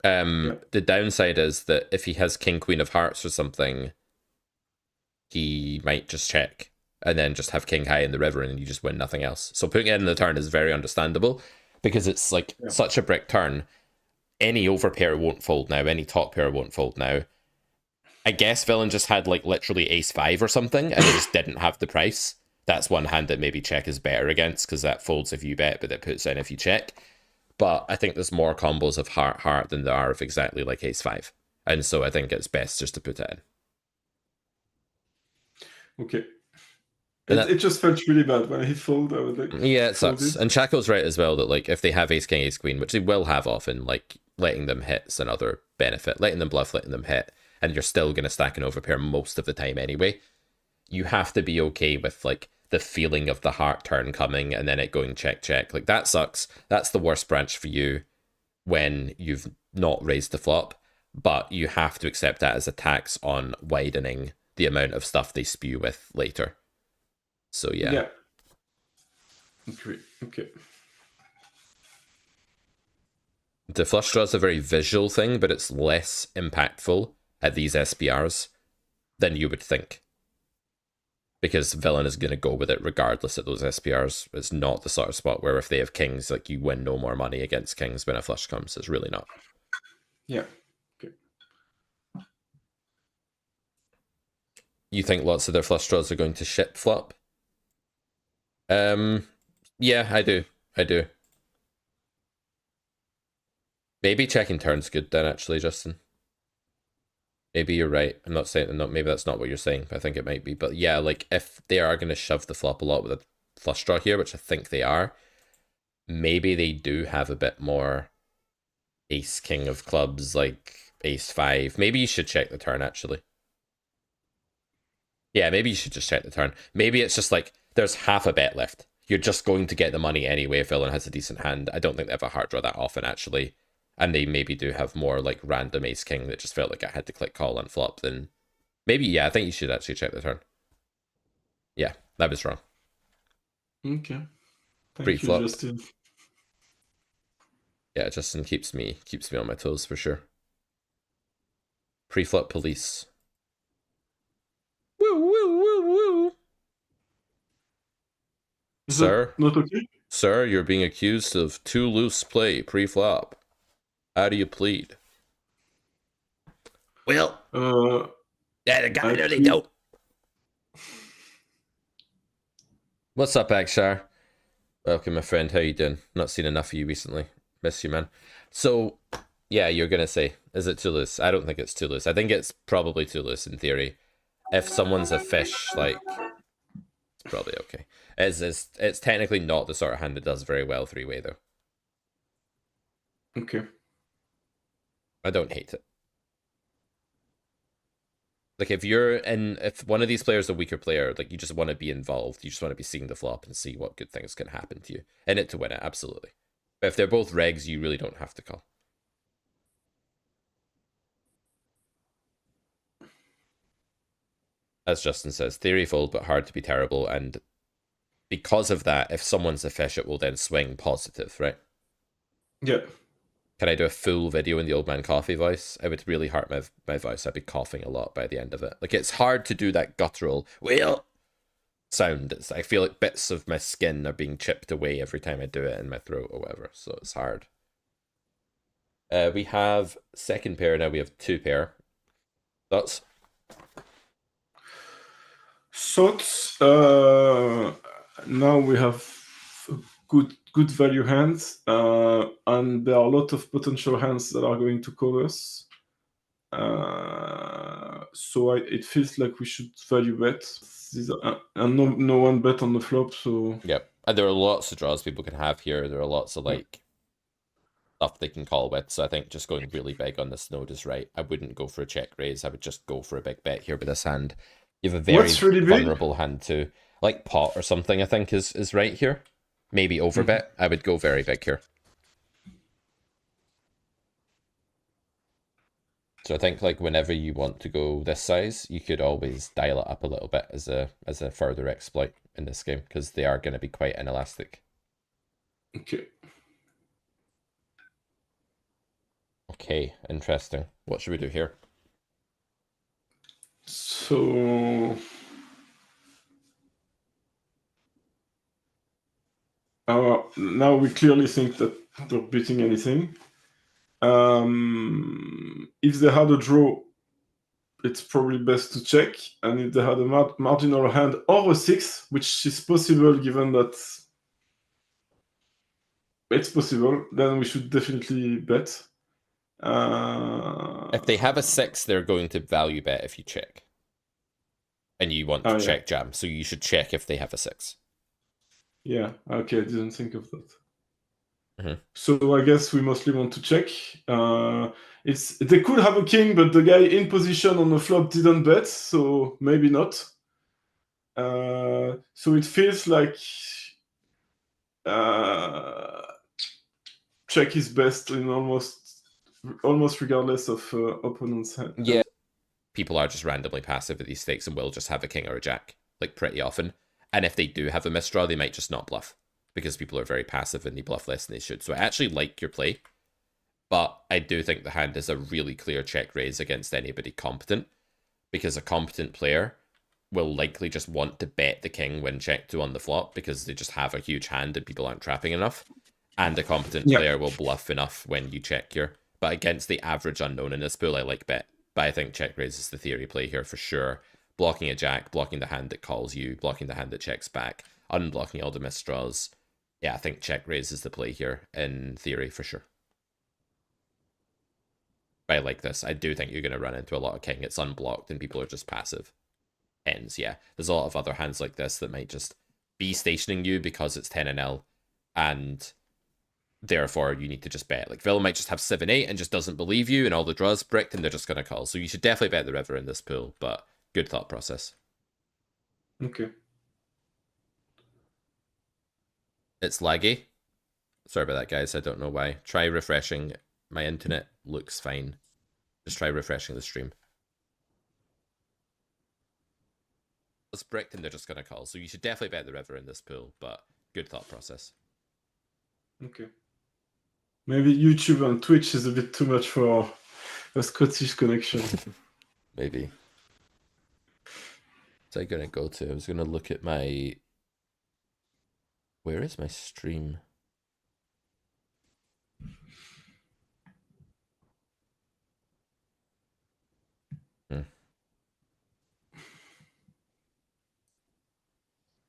the downside is that if he has king, queen of hearts or something, he might just check and then just have king high in the river and you just win nothing else. So putting it in the turn is very understandable because it's like such a brick turn. Any overpair won't fold now. Any top pair won't fold now. I guess villain just had like literally ace 5 or something and they just didn't have the price. That's one hand that maybe check is better against because that folds if you bet, but it puts in if you check. But I think there's more combos of heart than there are of exactly like ace 5. And so I think it's best just to put it in. Okay. It just felt really bad when he folded. I was like, yeah, it sucks. And Chaco's right as well that like if they have ace king, ace queen, which they will have often, like letting them hit's another benefit. Letting them bluff, letting them hit, and you're still going to stack an overpair most of the time anyway. You have to be okay with like the feeling of the heart turn coming and then it going check check. Like that sucks. That's the worst branch for you when you've not raised the flop, but you have to accept that as a tax on widening the amount of stuff they spew with later. So yeah. Okay. The flush draw is a very visual thing, but it's less impactful at these SPRs than you would think. Because villain is going to go with it regardless at those SPRs. It's not the sort of spot where if they have kings, like you win no more money against kings when a flush comes. It's really not. Yeah. Okay. You think lots of their flush draws are going to ship flop? Yeah, I do. Maybe checking turn's good then, actually, Justin. Maybe you're right. I'm not saying maybe that's not what you're saying, but I think it might be. But yeah, like if they are going to shove the flop a lot with a flush draw here, which I think they are, maybe they do have a bit more ace king of clubs, like ace five. Maybe you should check the turn, actually. Yeah, maybe you should just check the turn. Maybe it's just like there's half a bet left. You're just going to get the money anyway if villain has a decent hand. I don't think they have a hard draw that often, actually. And they maybe do have more like random ace king that just felt like I had to click call and flop. Then maybe, yeah, I think you should actually check the turn. Yeah, that was wrong. Okay. Thank Pre-flop. you, Justin. Yeah, Justin keeps me on my toes for sure. Pre-flop police. Woo woo woo woo. Is Sir, that not okay? Sir, you're being accused of too loose play pre-flop. How do you plead? Well, yeah, the guy really don't. What's up, Agshar? Welcome, my friend. How you doing? Not seen enough of you recently. Miss you, man. So, yeah, you're gonna say, is it too loose? I don't think it's too loose. I think it's probably too loose in theory. If someone's a fish, like, it's probably okay. It's technically not the sort of hand that does very well three-way, though. Okay. I don't hate it. Like if one of these players is a weaker player, like you just want to be involved. You just want to be seeing the flop and see what good things can happen to you. In it to win it, absolutely. But if they're both regs, you really don't have to call. As Justin says, theory fold, but hard to be terrible. And because of that, if someone's a fish, it will then swing positive, right? Yeah. Can I do a full video in the old man coffee voice? It would really hurt my voice. I'd be coughing a lot by the end of it. Like, it's hard to do that guttural well sound. I feel like bits of my skin are being chipped away every time I do it in my throat or whatever. So it's hard. We have second pair now. We have two pair. Thoughts? Thoughts. Now we have good value hands, and there are a lot of potential hands that are going to call us. So it feels like we should value bet. And no one bet on the flop. So yep. And there are lots of draws people can have here. There are lots of like stuff they can call with. So I think just going really big on this node is right. I wouldn't go for a check raise. I would just go for a big bet here with this hand. You have a very really vulnerable hand too. Like pot or something, I think is right here. Maybe overbet. I would go very big here. So I think like whenever you want to go this size, you could always dial it up a little bit as a further exploit in this game, because they are going to be quite inelastic. Okay. Okay, interesting. What should we do here? So now we clearly think that they're beating anything. If they had a draw, it's probably best to check. And if they had a marginal hand or a 6, which is possible given that it's possible, then we should definitely bet. If they have a 6, they're going to value bet if you check. And you want to check jam, so you should check if they have a 6. Yeah, okay, I didn't think of that. So I guess we mostly want to check. They could have a king, but the guy in position on the flop didn't bet, so maybe not. So it feels like check is best in almost regardless of opponent's hand. Yeah, people are just randomly passive at these stakes and will just have a king or a jack, like pretty often. And if they do have a misdraw, they might just not bluff, because people are very passive and they bluff less than they should. So I actually like your play. But I do think the hand is a really clear check raise against anybody competent, because a competent player will likely just want to bet the king when check 2 on the flop because they just have a huge hand and people aren't trapping enough. And a competent player will bluff enough when you check here. But against the average unknown in this pool, I like bet. But I think check raise is the theory play here for sure. Blocking a jack, blocking the hand that calls you, blocking the hand that checks back, unblocking all the misdraws. Yeah, I think check raise is the play here in theory for sure. But I like this. I do think you're going to run into a lot of king. It's unblocked and people are just passive. Hens, yeah. There's a lot of other hands like this that might just be stationing you because it's 10 and L, and therefore you need to just bet. Like Villa might just have 7-8 and just doesn't believe you, and all the draws bricked, and they're just going to call. So you should definitely bet the river in this pool, but good thought process. Okay. It's laggy. Sorry about that, guys. I don't know why. Try refreshing. My internet looks fine. Just try refreshing the stream. It's bricked and they're just going to call. So you should definitely bet the river in this pool, but good thought process. Okay. Maybe YouTube and Twitch is a bit too much for a Scottish connection. Maybe. So I'm going to go to... I was going to look at my... Where is my stream?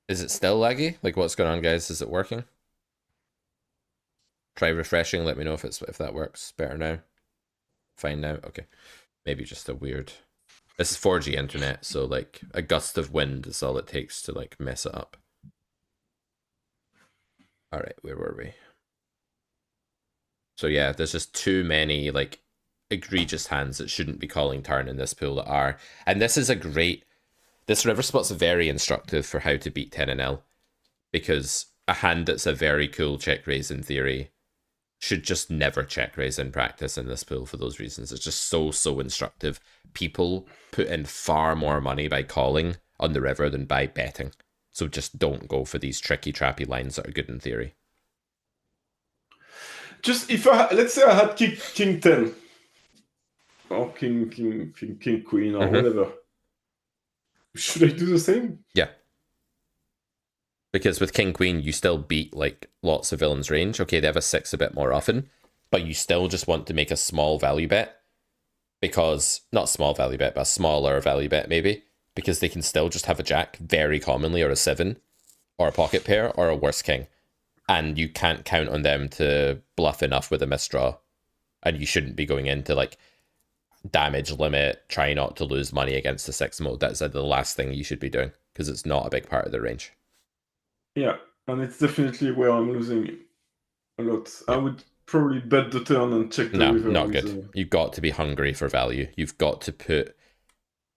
Is it still laggy? Like, what's going on, guys? Is it working? Try refreshing. Let me know if that works better now. Fine now. Okay. Maybe just a weird... This is 4G internet, so like a gust of wind is all it takes to like mess it up. All right, where were we? So yeah, there's just too many like egregious hands that shouldn't be calling turn in this pool that are. And this is a great... This river spot's very instructive for how to beat 10 and L, because a hand that's a very cool check raise in theory should just never check raise in practice in this pool for those reasons. It's just so instructive. People put in far more money by calling on the river than by betting. So just don't go for these tricky, trappy lines that are good in theory. Just if let's say I had king 10 or king queen or whatever. Should I do the same? Yeah. Because with king queen, you still beat like lots of villains' range. Okay, they have a 6 a bit more often, but you still just want to make a small value bet. Because, not small value bet, but a smaller value bet maybe. Because they can still just have a jack very commonly, or a 7, or a pocket pair, or a worse king. And you can't count on them to bluff enough with a misdraw. And you shouldn't be going into like damage limit, try not to lose money against the 6 mode. That's the last thing you should be doing, because it's not a big part of the range. Yeah, and it's definitely where I'm losing a lot. Yeah. I would probably bet the turn and check the river. No, not good. You've got to be hungry for value. You've got to put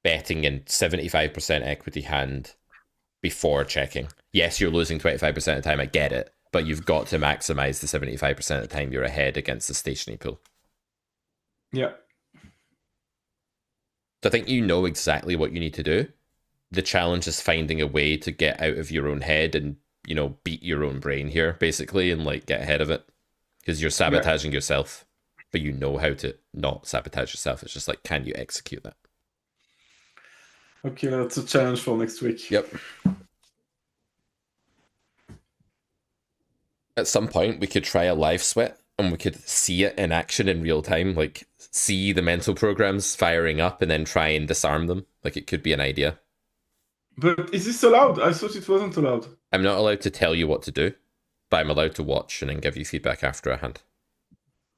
betting in 75% equity hand before checking. Yes, you're losing 25% of the time, I get it, but you've got to maximize the 75% of the time you're ahead against the stationary pool. Yeah. So I think you know exactly what you need to do. The challenge is finding a way to get out of your own head and, you know, beat your own brain here, basically, and like get ahead of it. Because you're sabotaging yourself, but you know how to not sabotage yourself. It's just like, can you execute that? Okay, that's a challenge for next week. Yep. At some point, we could try a live sweat and we could see it in action in real time, like see the mental programs firing up and then try and disarm them. Like it could be an idea. But is this allowed? I thought it wasn't allowed. I'm not allowed to tell you what to do, but I'm allowed to watch and then give you feedback after a hand.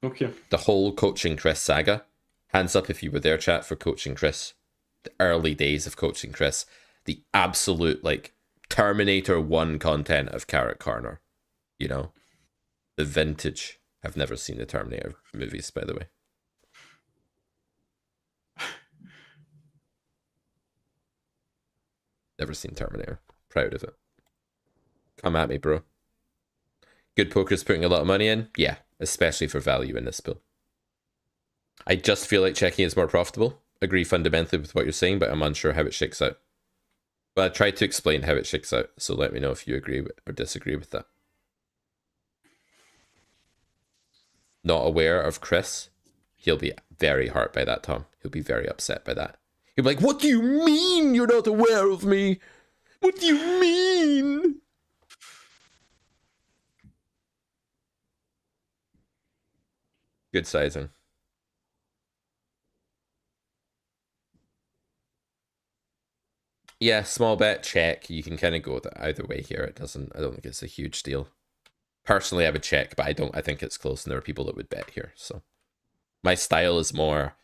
Okay. The whole Coaching Chris saga. Hands up if you were there, chat, for Coaching Chris. The early days of Coaching Chris. The absolute, like, Terminator 1 content of Carrot Corner. You know? The vintage. I've never seen the Terminator movies, by the way. Never seen Terminator. Proud of it. Come at me, bro. Good poker's putting a lot of money in? Yeah, especially for value in this pool. I just feel like checking is more profitable. Agree fundamentally with what you're saying, but I'm unsure how it shakes out. But I tried to explain how it shakes out, so let me know if you agree or disagree with that. not aware of Chris, he'll be very hurt by that, Tom. He'll be very upset by that. He'll be like, what do you mean you're not aware of me? What do you mean? Good sizing. Yeah, small bet, check. You can kind of go either way here. I don't think it's a huge deal. Personally, I would check, but I think it's close, and there are people that would bet here. So my style is more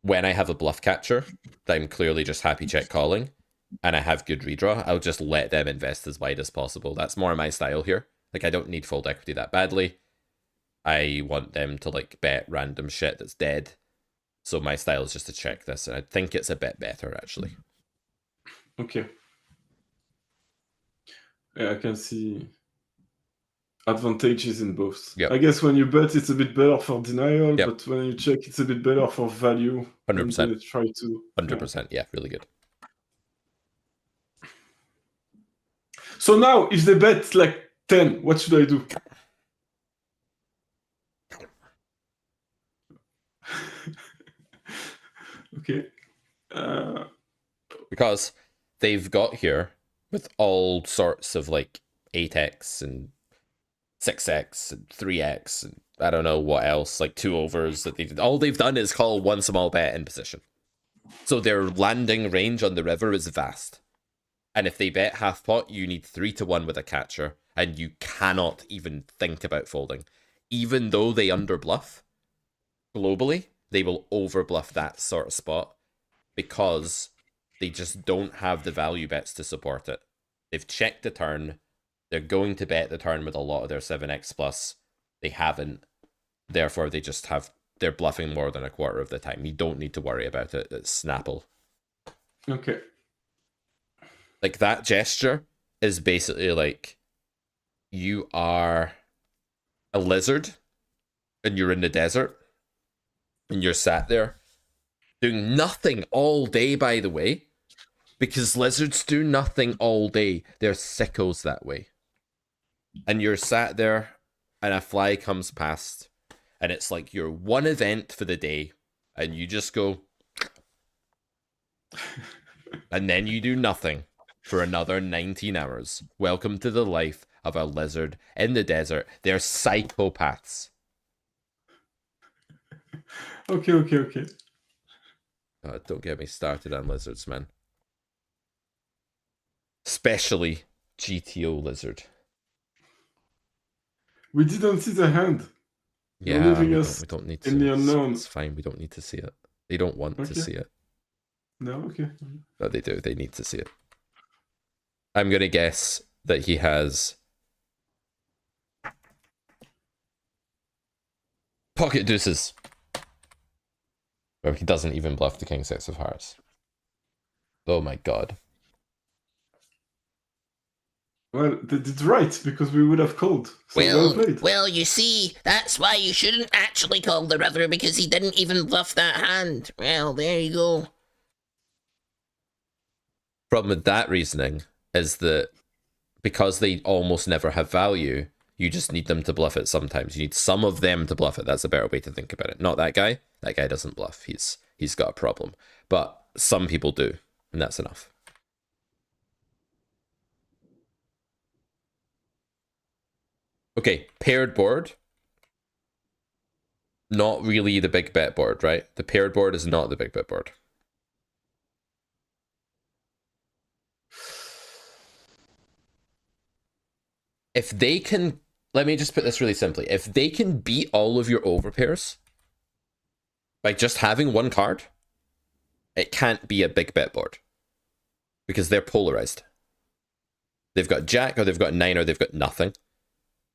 when I have a bluff catcher that I'm clearly just happy check calling, and I have good redraw, I'll just let them invest as wide as possible. That's more my style here. Like, I don't need fold equity that badly. I want them to like bet random shit that's dead. So my style is just to check this, and I think it's a bit better actually. Okay. Yeah, I can see advantages in both. Yep. I guess when you bet, it's a bit better for denial, Yep. but when you check, it's a bit better for value. 100%. Try to 100%. Yeah, really good. So now, if they bet like 10, what should I do? Okay. Because they've got here with all sorts of like 8x and 6x and 3x and I don't know what else, like 2 overs that all they've done is call one small bet in position. So their landing range on the river is vast. And if they bet half pot, you need 3-1 with a catcher, and you cannot even think about folding. Even though they underbluff, globally, they will overbluff that sort of spot because they just don't have the value bets to support it. They've checked the turn. They're going to bet the turn with a lot of their 7x plus. They haven't. Therefore, they're bluffing more than a quarter of the time. You don't need to worry about it. It's Snapple. Okay. Like, that gesture is basically like you are a lizard and you're in the desert and you're sat there doing nothing all day, by the way, because lizards do nothing all day. They're sickos that way. And you're sat there and a fly comes past and it's like your one event for the day and you just go and then you do nothing for another 19 hours. Welcome to the life of a lizard in the desert. They're psychopaths. Okay. Don't get me started on lizards, man. Especially GTO lizard. We didn't see the hand. Yeah, we don't need to. In the unknown. It's fine. We don't need to see it. They don't want to see it. No, okay. No, they do. They need to see it. I'm going to guess that he has pocket deuces. Or he doesn't even bluff the king six of hearts. Oh my god. Well, they did right, because we would have called. So well played. Well, you see, that's why you shouldn't actually call the river, because he didn't even bluff that hand. Well, there you go. Problem with that reasoning is that because they almost never have value, you just need them to bluff it sometimes. You need some of them to bluff it. That's a better way to think about it. Not that guy. That guy doesn't bluff. He's got a problem. But some people do, and that's enough. Okay, paired board. Not really the big bet board, right? The paired board is not the big bet board. If they can, let me just put this really simply. If they can beat all of your overpairs by just having one card, it can't be a big bet board because they're polarized. They've got jack or they've got 9 or they've got nothing.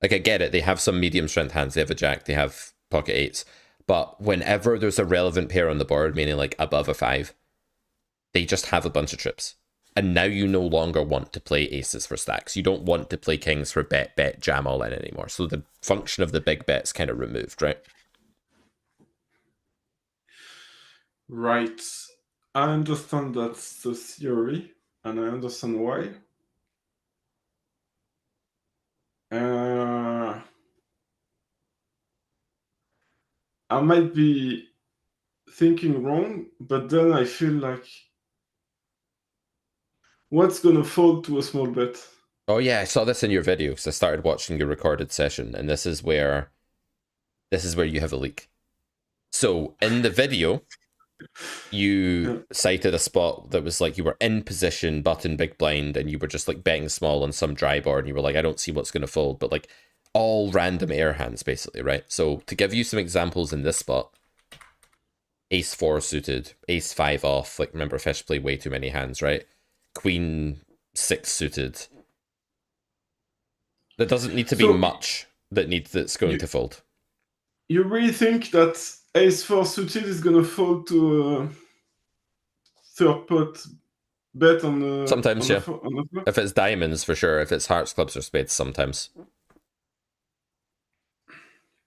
Like, I get it. They have some medium strength hands. They have a jack. They have pocket 8s. But whenever there's a relevant pair on the board, meaning like above a 5, they just have a bunch of trips. And now you no longer want to play aces for stacks. You don't want to play kings for bet, jam all in anymore. So the function of the big bet's kind of removed, right? Right. I understand that's the theory, and I understand why. I might be thinking wrong, but then I feel like what's gonna fold to a small bet? Oh yeah, I saw this in your video because I started watching your recorded session, and this is where you have a leak. So in the video, you cited a spot that was like you were in position, button big blind, and you were just like betting small on some dry board, and you were like, I don't see what's going to fold, but like all random air hands basically, right? So to give you some examples in this spot, ace 4 suited, ace 5 off, like remember Fish play way too many hands, right? Queen 6 suited. There doesn't need to be much that's going to fold. You really think that ace 4 suited is gonna fold to a third pot bet on the sometimes, on yeah. on the flop? If it's diamonds, for sure. If it's hearts, clubs, or spades, sometimes.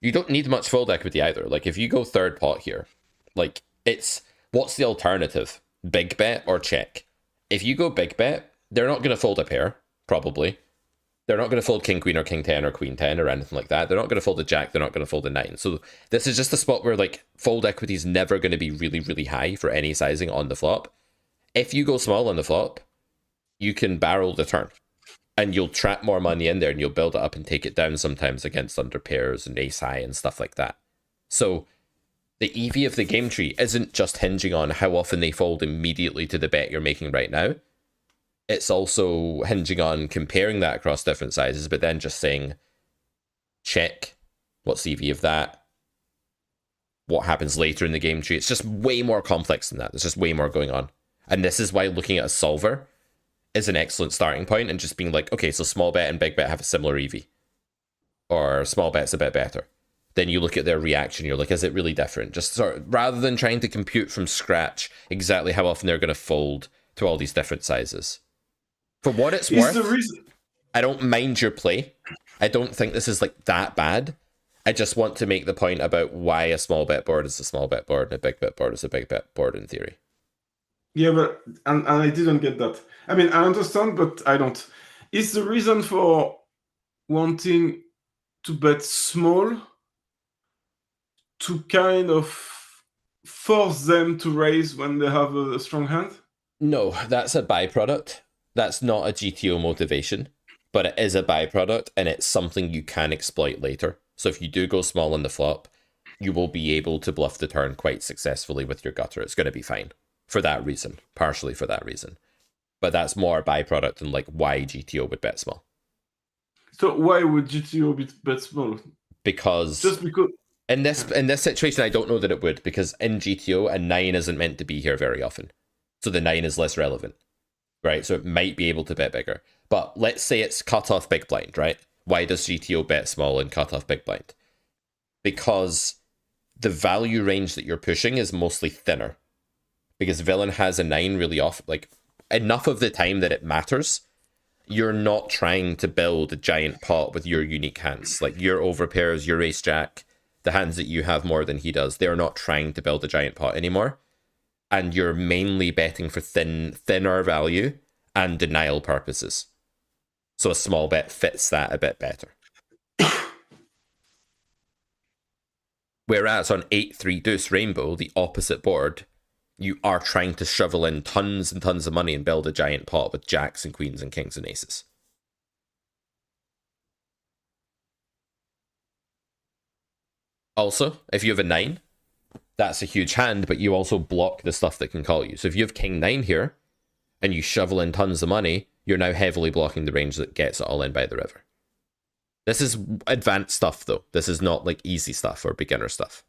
You don't need much fold equity either. Like if you go third pot here, like what's the alternative? Big bet or check? If you go big bet, they're not going to fold a pair, probably. They're not going to fold king queen or king 10 or queen 10 or anything like that. They're not going to fold a jack. They're not going to fold a 9. So this is just a spot where like fold equity is never going to be really, really high for any sizing on the flop. If you go small on the flop, you can barrel the turn. And you'll trap more money in there and you'll build it up and take it down sometimes against under pairs and ace high and stuff like that. So the EV of the game tree isn't just hinging on how often they fold immediately to the bet you're making right now. It's also hinging on comparing that across different sizes, but then just saying, check, what's the EV of that? What happens later in the game tree? It's just way more complex than that. There's just way more going on. And this is why looking at a solver is an excellent starting point and just being like, okay, so small bet and big bet have a similar EV. Or small bet's a bit better. Then you look at their reaction, you're like, is it really different? Just sort of, rather than trying to compute from scratch exactly how often they're going to fold to all these different sizes. For what it's worth, I don't mind your play. I don't think this is like that bad. I just want to make the point about why a small bet board is a small bet board and a big bet board is a big bet board in theory. Yeah, but and I didn't get that. I mean, I understand, but I don't. Is the reason for wanting to bet small to kind of force them to raise when they have a strong hand? No, that's a byproduct. That's not a GTO motivation, but it is a byproduct and it's something you can exploit later. So if you do go small on the flop, you will be able to bluff the turn quite successfully with your gutter. It's going to be fine for that reason, partially for that reason. But that's more a byproduct than like why GTO would bet small. So why would GTO bet small? Because just because in this situation, I don't know that it would, because in GTO a 9 isn't meant to be here very often, so the 9 is less relevant, right? So it might be able to bet bigger. But let's say it's cut off big blind, right? Why does GTO bet small and cut off big blind? Because the value range that you're pushing is mostly thinner. Because villain has a 9 really off, like enough of the time that it matters. You're not trying to build a giant pot with your unique hands. Like your overpairs, your ace jack, the hands that you have more than he does, they're not trying to build a giant pot anymore. And you're mainly betting for thinner value and denial purposes. So a small bet fits that a bit better. Whereas on 8-3 deuce rainbow, the opposite board, you are trying to shovel in tons and tons of money and build a giant pot with jacks and queens and kings and aces. Also, if you have a 9, that's a huge hand, but you also block the stuff that can call you. So if you have king 9 here, and you shovel in tons of money, you're now heavily blocking the range that gets it all in by the river. This is advanced stuff, though. This is not like easy stuff or beginner stuff.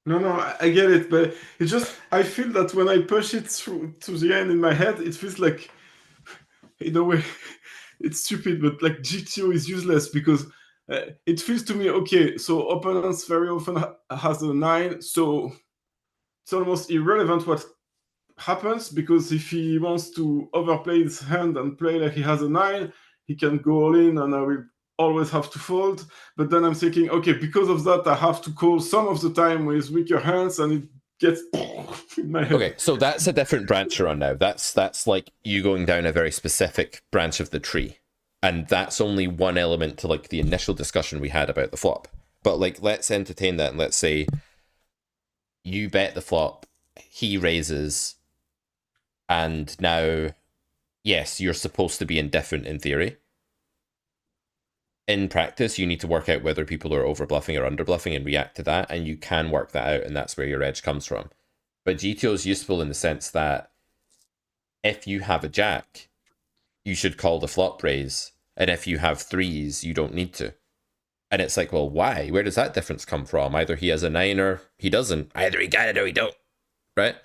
No, I get it, but it's just, I feel that when I push it through to the end in my head, it feels like, in a way, it's stupid, but like GTO is useless because it feels to me, okay, so opponents very often has a 9, so it's almost irrelevant what happens, because if he wants to overplay his hand and play like he has a 9, he can go all in and I will always have to fold. But then I'm thinking, okay, because of that, I have to call some of the time with weaker hands, and it gets in my head. Okay, so that's a different branch you're on now. That's like you going down a very specific branch of the tree. And that's only one element to like the initial discussion we had about the flop. But like, let's entertain that and let's say you bet the flop, he raises, and now, yes, you're supposed to be indifferent in theory. In practice, you need to work out whether people are over bluffing or under bluffing and react to that, and you can work that out, and that's where your edge comes from. But GTO is useful in the sense that if you have a jack, you should call the flop raise, and if you have threes, you don't need to. And it's like, well, why? Where does that difference come from? Either he has a 9 or he doesn't. Either he got it or he don't, right?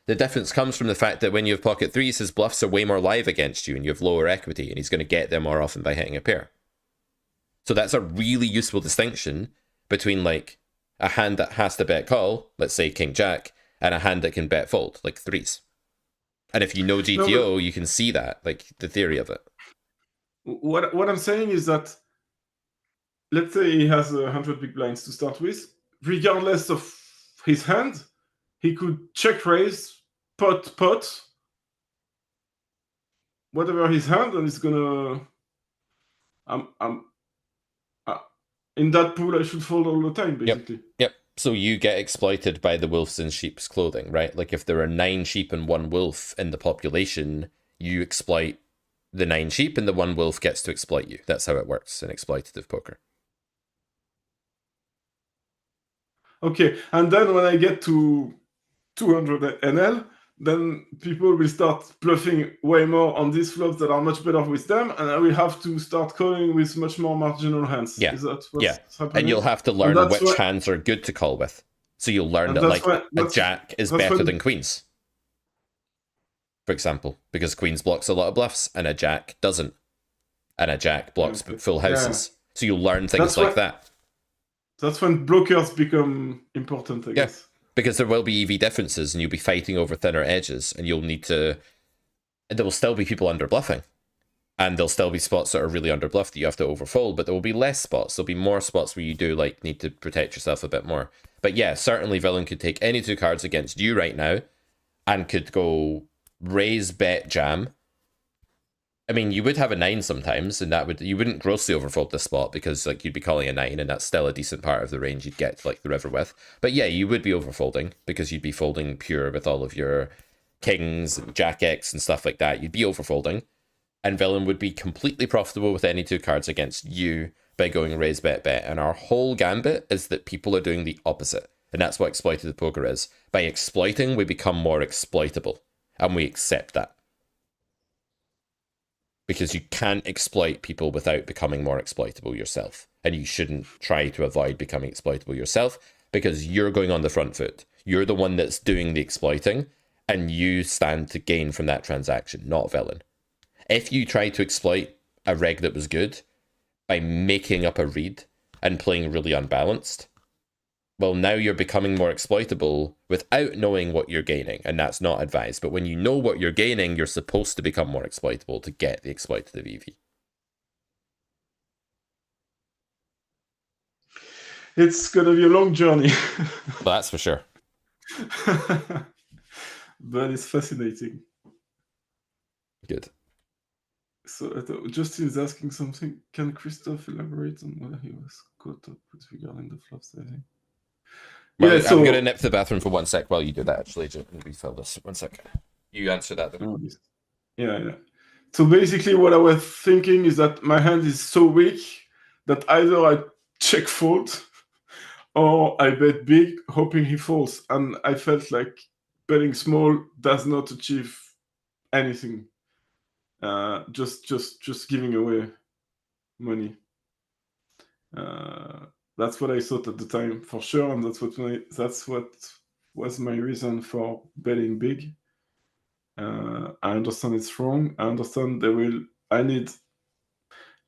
The difference comes from the fact that when you have pocket threes, his bluffs are way more live against you and you have lower equity, and he's going to get them more often by hitting a pair. So that's a really useful distinction between like a hand that has to bet call, let's say King Jack, and a hand that can bet fold, like threes. And if you know GTO, you can see that, like the theory of it. What I'm saying is that, let's say he has 100 big blinds to start with. Regardless of his hand, he could check raise, pot, whatever his hand, and it's gonna. In that pool, I should fold all the time, basically. Yep. So you get exploited by the wolves in sheep's clothing, right? Like if there are 9 sheep and 1 wolf in the population, you exploit the 9 sheep and the 1 wolf gets to exploit you. That's how it works in exploitative poker. Okay, and then when I get to 200 NL, then people will start bluffing way more on these flops that are much better with them, and I will have to start calling with much more marginal hands. Yeah. Is that what's happening? And you'll have to learn which hands are good to call with. So you'll learn that like a jack is better than queens, for example, because queens blocks a lot of bluffs and a jack doesn't. And a jack blocks full houses. Yeah. So you'll learn things like that. That's when blockers become important, I guess. Because there will be EV differences and you'll be fighting over thinner edges and you'll need to... There will still be people under bluffing. And there'll still be spots that are really under bluffed that you have to overfold, but there will be less spots. There'll be more spots where you do like need to protect yourself a bit more. But yeah, certainly Villain could take any 2 cards against you right now and could go raise, bet, jam. I mean, you would have a 9 sometimes, and that would you wouldn't grossly overfold this spot because like you'd be calling a 9, and that's still a decent part of the range you'd get like the river with. But yeah, you would be overfolding because you'd be folding pure with all of your kings, jack X, and stuff like that. You'd be overfolding, and Villain would be completely profitable with any 2 cards against you by going raise, bet, bet. And our whole gambit is that people are doing the opposite, and that's what exploitative poker is. By exploiting, we become more exploitable, and we accept that. Because you can't exploit people without becoming more exploitable yourself. And you shouldn't try to avoid becoming exploitable yourself because you're going on the front foot. You're the one that's doing the exploiting and you stand to gain from that transaction, not Villain. If you try to exploit a reg that was good by making up a read and playing really unbalanced, well, now you're becoming more exploitable without knowing what you're gaining, and that's not advised. But when you know what you're gaining, you're supposed to become more exploitable to get the exploitative EV. It's gonna be a long journey. Well, that's for sure. But it's fascinating. Good. So Justin is asking something. Can Christoph elaborate on whether he was caught up with regarding the flops, I think? Well, yeah, so I'm going to nip to the bathroom for 1 sec while you do that, actually. Just refill this. 1 sec. You answer that. Yeah. So basically what I was thinking is that my hand is so weak that either I check fold or I bet big, hoping he folds. And I felt like betting small does not achieve anything. Just giving away money. That's what I thought at the time, for sure, and that's what was my reason for betting big. I understand it's wrong. I understand I need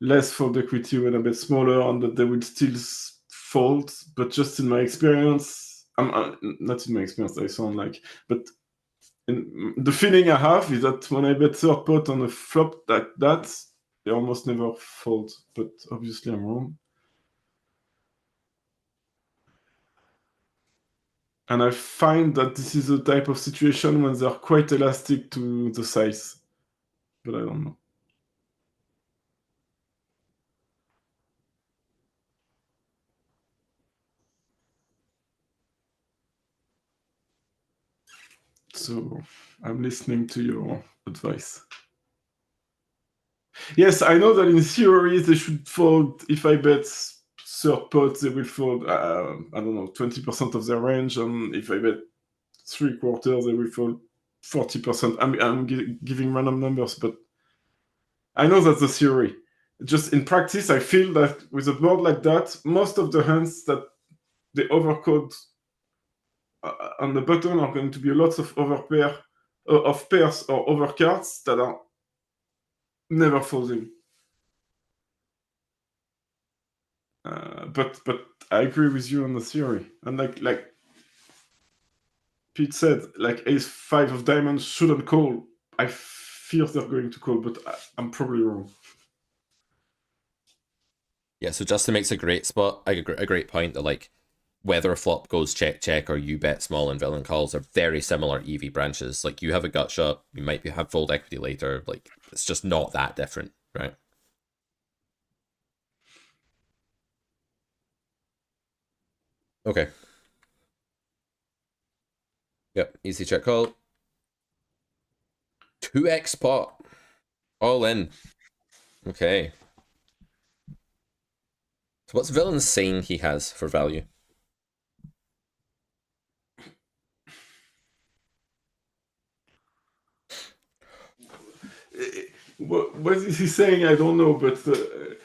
less fold equity when I bet smaller, and that they will still fold. But just in my experience, not in my experience, I sound like, but the feeling I have is that when I bet third pot on a flop like that, they almost never fold. But obviously, I'm wrong. And I find that this is a type of situation when they're quite elastic to the size. But I don't know. So I'm listening to your advice. Yes, I know that in theory they should fold. If I bet third pot, they will fold, I don't know, 20% of their range, and if I bet three quarters, they will fold 40%. I'm giving random numbers, but I know that's the theory. Just in practice, I feel that with a board like that, most of the hands that they overcode on the button are going to be lots of overpair of pairs or overcards that are never folding. But I agree with you on the theory. And like Pete said, like ace five of diamonds shouldn't call. I fear they're going to call, but I'm probably wrong. Yeah, so Justin makes a great spot, a great point that like whether a flop goes check check or you bet small and villain calls are very similar EV branches. Like you have a gut shot, you might have fold equity later. Like it's just not that different, right? Okay. Yep, easy check call. 2x pot. All in. Okay. So what's villain saying he has for value? What is he saying? I don't know, but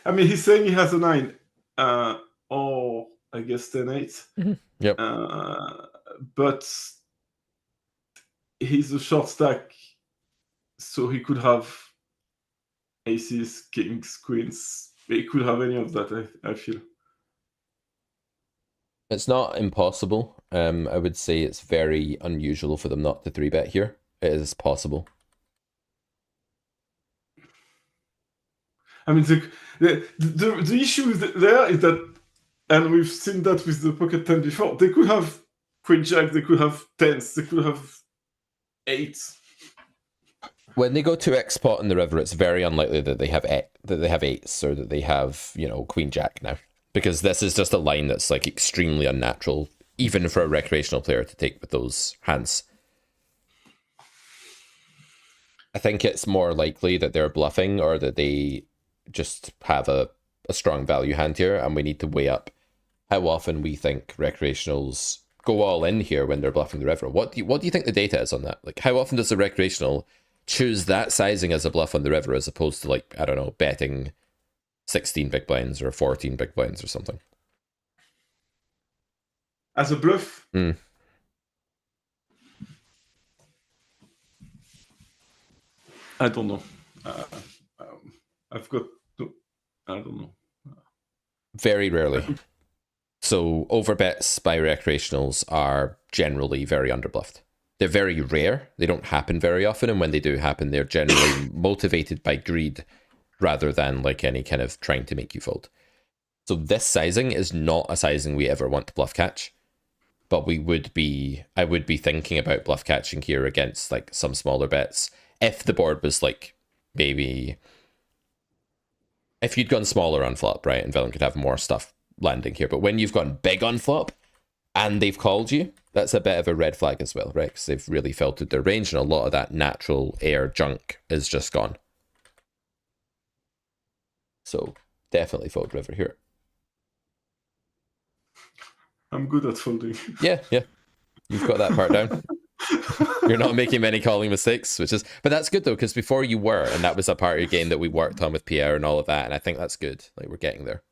I mean, he's saying he has a 9, or I guess 10-8. Yep. But he's a short stack, so he could have aces, kings, queens. He could have any of that, I feel. It's not impossible. I would say it's very unusual for them not to 3-bet here. It is possible. I mean, the issue there is that, and we've seen that with the pocket 10 before, they could have queen jack, they could have 10s, they could have 8s. When they go 2x pot in the river, it's very unlikely that they have 8s or that they have, you know, queen jack now. Because this is just a line that's like extremely unnatural, even for a recreational player to take with those hands. I think it's more likely that they're bluffing or that they just have a strong value hand here, and we need to weigh up how often we think recreationals go all in here when they're bluffing the river. What do you think the data is on that? Like, how often does a recreational choose that sizing as a bluff on the river as opposed to, like, I don't know, betting 16 big blinds or 14 big blinds or something? As a bluff? I don't know. I've got to, I don't know. Very rarely. So overbets by recreationals are generally very underbluffed. They're very rare. They don't happen very often, and when they do happen, they're generally motivated by greed rather than like any kind of trying to make you fold. So this sizing is not a sizing we ever want to bluff catch, but I would be thinking about bluff catching here against like some smaller bets if the board was like maybe if you'd gone smaller on flop, right, and villain could have more stuff landing here. But when you've gone big on flop and they've called you, that's a bit of a red flag as well, right? Because they've really filtered their range, and a lot of that natural air junk is just gone. So definitely fold river here. I'm good at folding. Yeah. You've got that part down. You're not making many calling mistakes, but that's good though, because before you were, and that was a part of your game that we worked on with Pierre and all of that, and I think that's good. Like, we're getting there.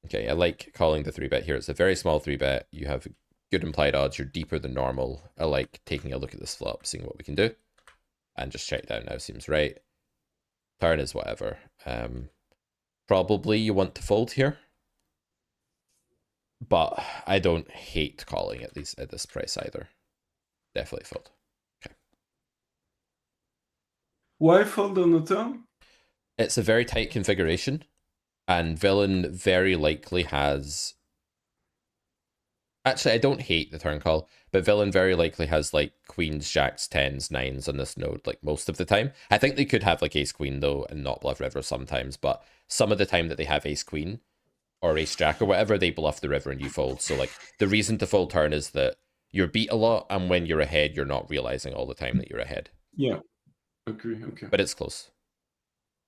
Okay, I like calling the 3-bet here. It's a very small 3-bet. You have good implied odds. You're deeper than normal. I like taking a look at this flop, seeing what we can do, and just check down now seems right. Turn is whatever. Probably you want to fold here, but I don't hate calling at this price either. Definitely fold. Okay. Why fold on the turn? It's a very tight configuration, and villain very likely has. Actually, I don't hate the turn call, but villain very likely has like queens, jacks, 10s, 9s on this node like most of the time. I think they could have like ace queen though and not bluff river sometimes, but some of the time that they have ace queen, or ace jack or whatever, they bluff the river and you fold. So like the reason to fold turn is that you're beat a lot, and when you're ahead, you're not realizing all the time that you're ahead. Yeah. Agree. Okay. But it's close.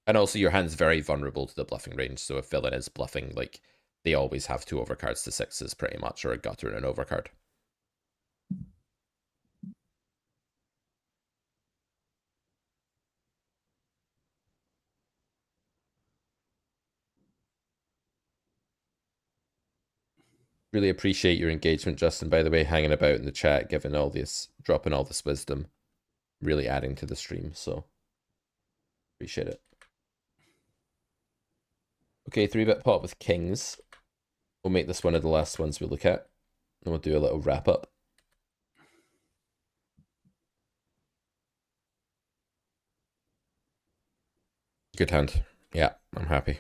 And also your hand's very vulnerable to the bluffing range. So if villain is bluffing, like they always have 2 overcards to 6s pretty much, or a gutter and an overcard. Really appreciate your engagement, Justin, by the way, hanging about in the chat, giving all this, dropping all this wisdom, really adding to the stream, so appreciate it. Okay, 3-bet pot with kings. We'll make this one of the last ones we look at, and we'll do a little wrap up. Good hand. Yeah, I'm happy.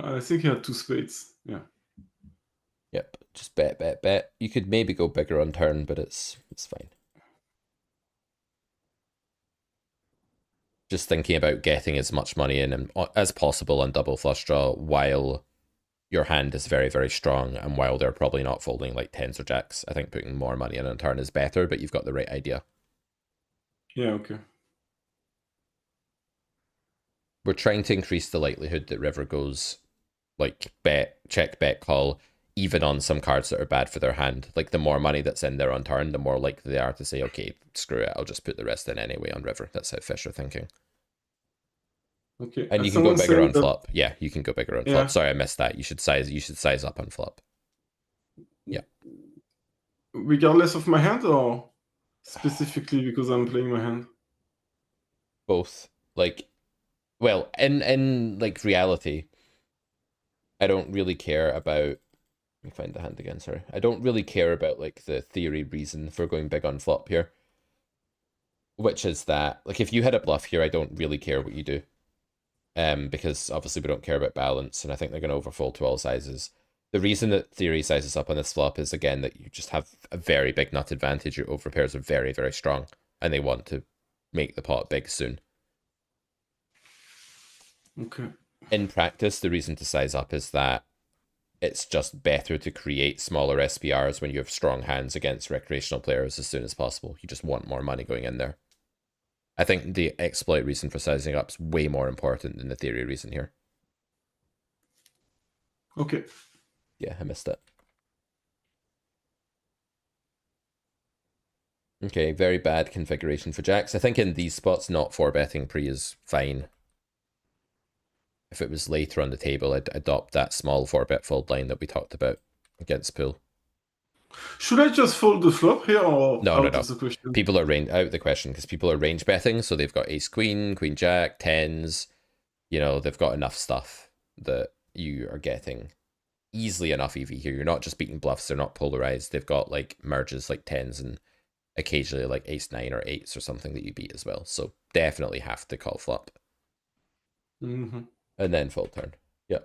I think he had 2 spades. Yeah. Yep, just bet, bet, bet. You could maybe go bigger on turn, but it's fine. Just thinking about getting as much money in as possible on double flush draw while your hand is very, very strong, and while they're probably not folding like 10s or jacks. I think putting more money in on turn is better, but you've got the right idea. Yeah, okay. We're trying to increase the likelihood that river goes like bet, check, bet, call, even on some cards that are bad for their hand. Like the more money that's in there on turn, the more likely they are to say, okay, screw it, I'll just put the rest in anyway on river. That's how fish are thinking. Okay. And you can go bigger on flop. Yeah, you can go bigger on flop. Sorry, I missed that. You should size up on flop. Yeah. Regardless of my hand, or specifically because I'm playing my hand? Both. Like, well, in like reality, I don't really care about. Let me find the hand again. Sorry, I don't really care about like the theory reason for going big on flop here, which is that like if you had a bluff here, I don't really care what you do, because obviously we don't care about balance, and I think they're going to overfold to all sizes. The reason that theory sizes up on this flop is again that you just have a very big nut advantage. Your overpairs are very, very strong, and they want to make the pot big soon. Okay. In practice, the reason to size up is that it's just better to create smaller SPRs when you have strong hands against recreational players as soon as possible. You just want more money going in there. I think the exploit reason for sizing up is way more important than the theory reason here. Okay. Yeah, I missed it. Okay, very bad configuration for jacks. I think in these spots, not 4-betting pre is fine. If it was later on the table, I'd adopt that small 4-bet fold line that we talked about against pool. Should I just fold the flop here, or no, out no, no. of the question? People are out of the question because people are range betting, so they've got ace queen, queen jack, tens. You know, they've got enough stuff that you are getting easily enough EV here. You're not just beating bluffs; they're not polarized. They've got like merges like tens and occasionally like ace 9 or 8s or something that you beat as well. So definitely have to call flop. Mm-hmm. And then fold turn. Yeah.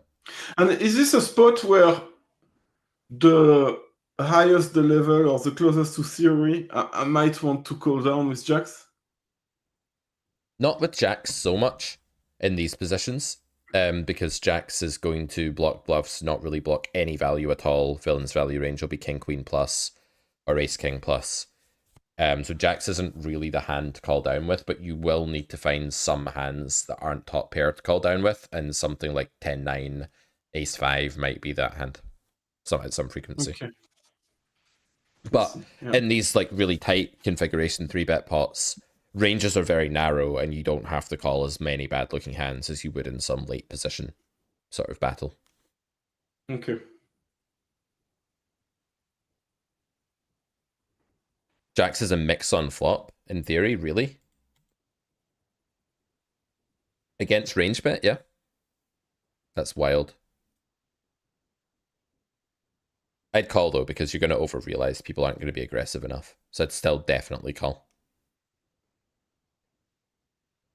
And is this a spot where the highest the level or the closest to theory, I might want to call down with jacks? Not with jacks so much in these positions, because jacks is going to block bluffs, not really block any value at all. Villain's value range will be king, queen plus or ace, king plus. So jacks isn't really the hand to call down with, but you will need to find some hands that aren't top pair to call down with, and something like 10-9, ace-5 might be that hand. At some frequency. Okay. But in these like really tight configuration 3-bet pots, ranges are very narrow, and you don't have to call as many bad looking hands as you would in some late position sort of battle. Okay. Jacks is a mix on flop, in theory, really. Against range bet, yeah. That's wild. I'd call though, because you're going to over-realize people aren't going to be aggressive enough. So I'd still definitely call.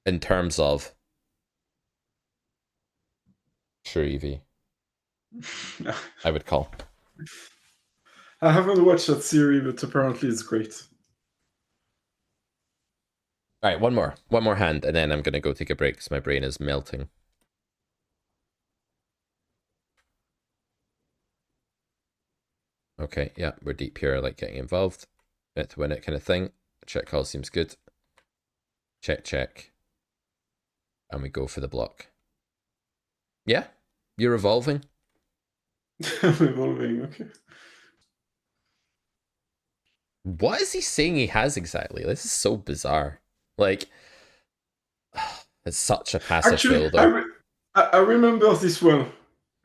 In terms of... Sure, EV. I would call. I haven't watched that series, but apparently it's great. All right, one more hand, and then I'm going to go take a break because my brain is melting. Okay, yeah, we're deep here. I like getting involved. Bet to win it kind of thing. Check call seems good. Check, check. And we go for the block. Yeah, you're evolving. Evolving, okay. What is he saying he has exactly? This is so bizarre. Like, it's such a passive Actually, builder. I remember this one.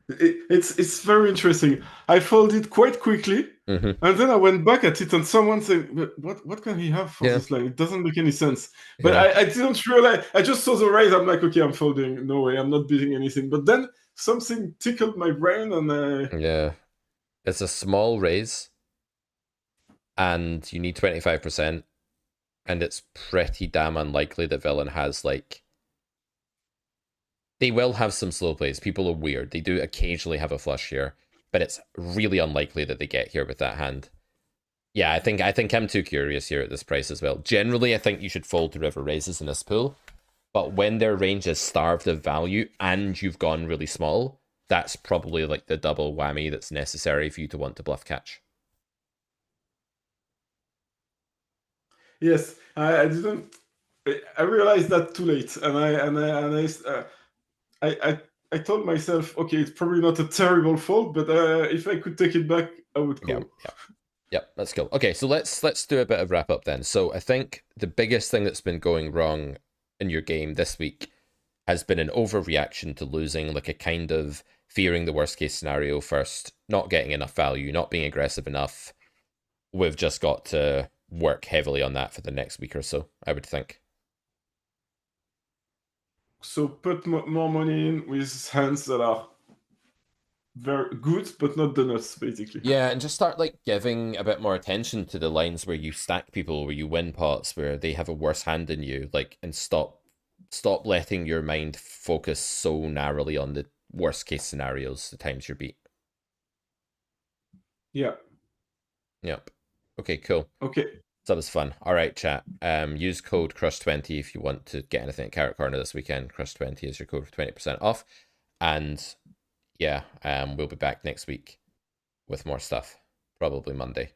It's very interesting. I folded quite quickly, Mm-hmm. and then I went back at it, and someone said, What can he have for Yeah. this line? It doesn't make any sense." But Yeah. I didn't realize. I just saw the raise. I'm like, okay, I'm folding. No way, I'm not beating anything. But then something tickled my brain, and Yeah. It's a small raise, and you need 25%, and it's pretty damn unlikely that villain has, like... They will have some slow plays. People are weird. They do occasionally have a flush here, but it's really unlikely that they get here with that hand. Yeah, I think I'm too curious here at this price as well. Generally, I think you should fold to river raises in this pool, but when their range is starved of value and you've gone really small, that's probably like the double whammy that's necessary for you to want to bluff catch. yes, I didn't. I realized that too late, and I told myself, okay, it's probably not a terrible fold, but if I could take it back, I would call. Yep, let's go. Okay, so let's do a bit of wrap up then. So I think the biggest thing that's been going wrong in your game this week has been an overreaction to losing, like a kind of fearing the worst case scenario first, not getting enough value, not being aggressive enough. We've just got to work heavily on that for the next week or so, I would think. So put more money in with hands that are very good, but not the nuts, basically. Yeah, and just start like giving a bit more attention to the lines where you stack people, where you win pots, where they have a worse hand than you, like, and stop letting your mind focus so narrowly on the worst case scenarios, the times you're beat. Yeah. Yep. Okay, cool. Okay. So that was fun. All right, chat. Use code Crush20 if you want to get anything at Carrot Corner this weekend. Crush20 is your code for 20% off. And yeah, we'll be back next week with more stuff. Probably Monday.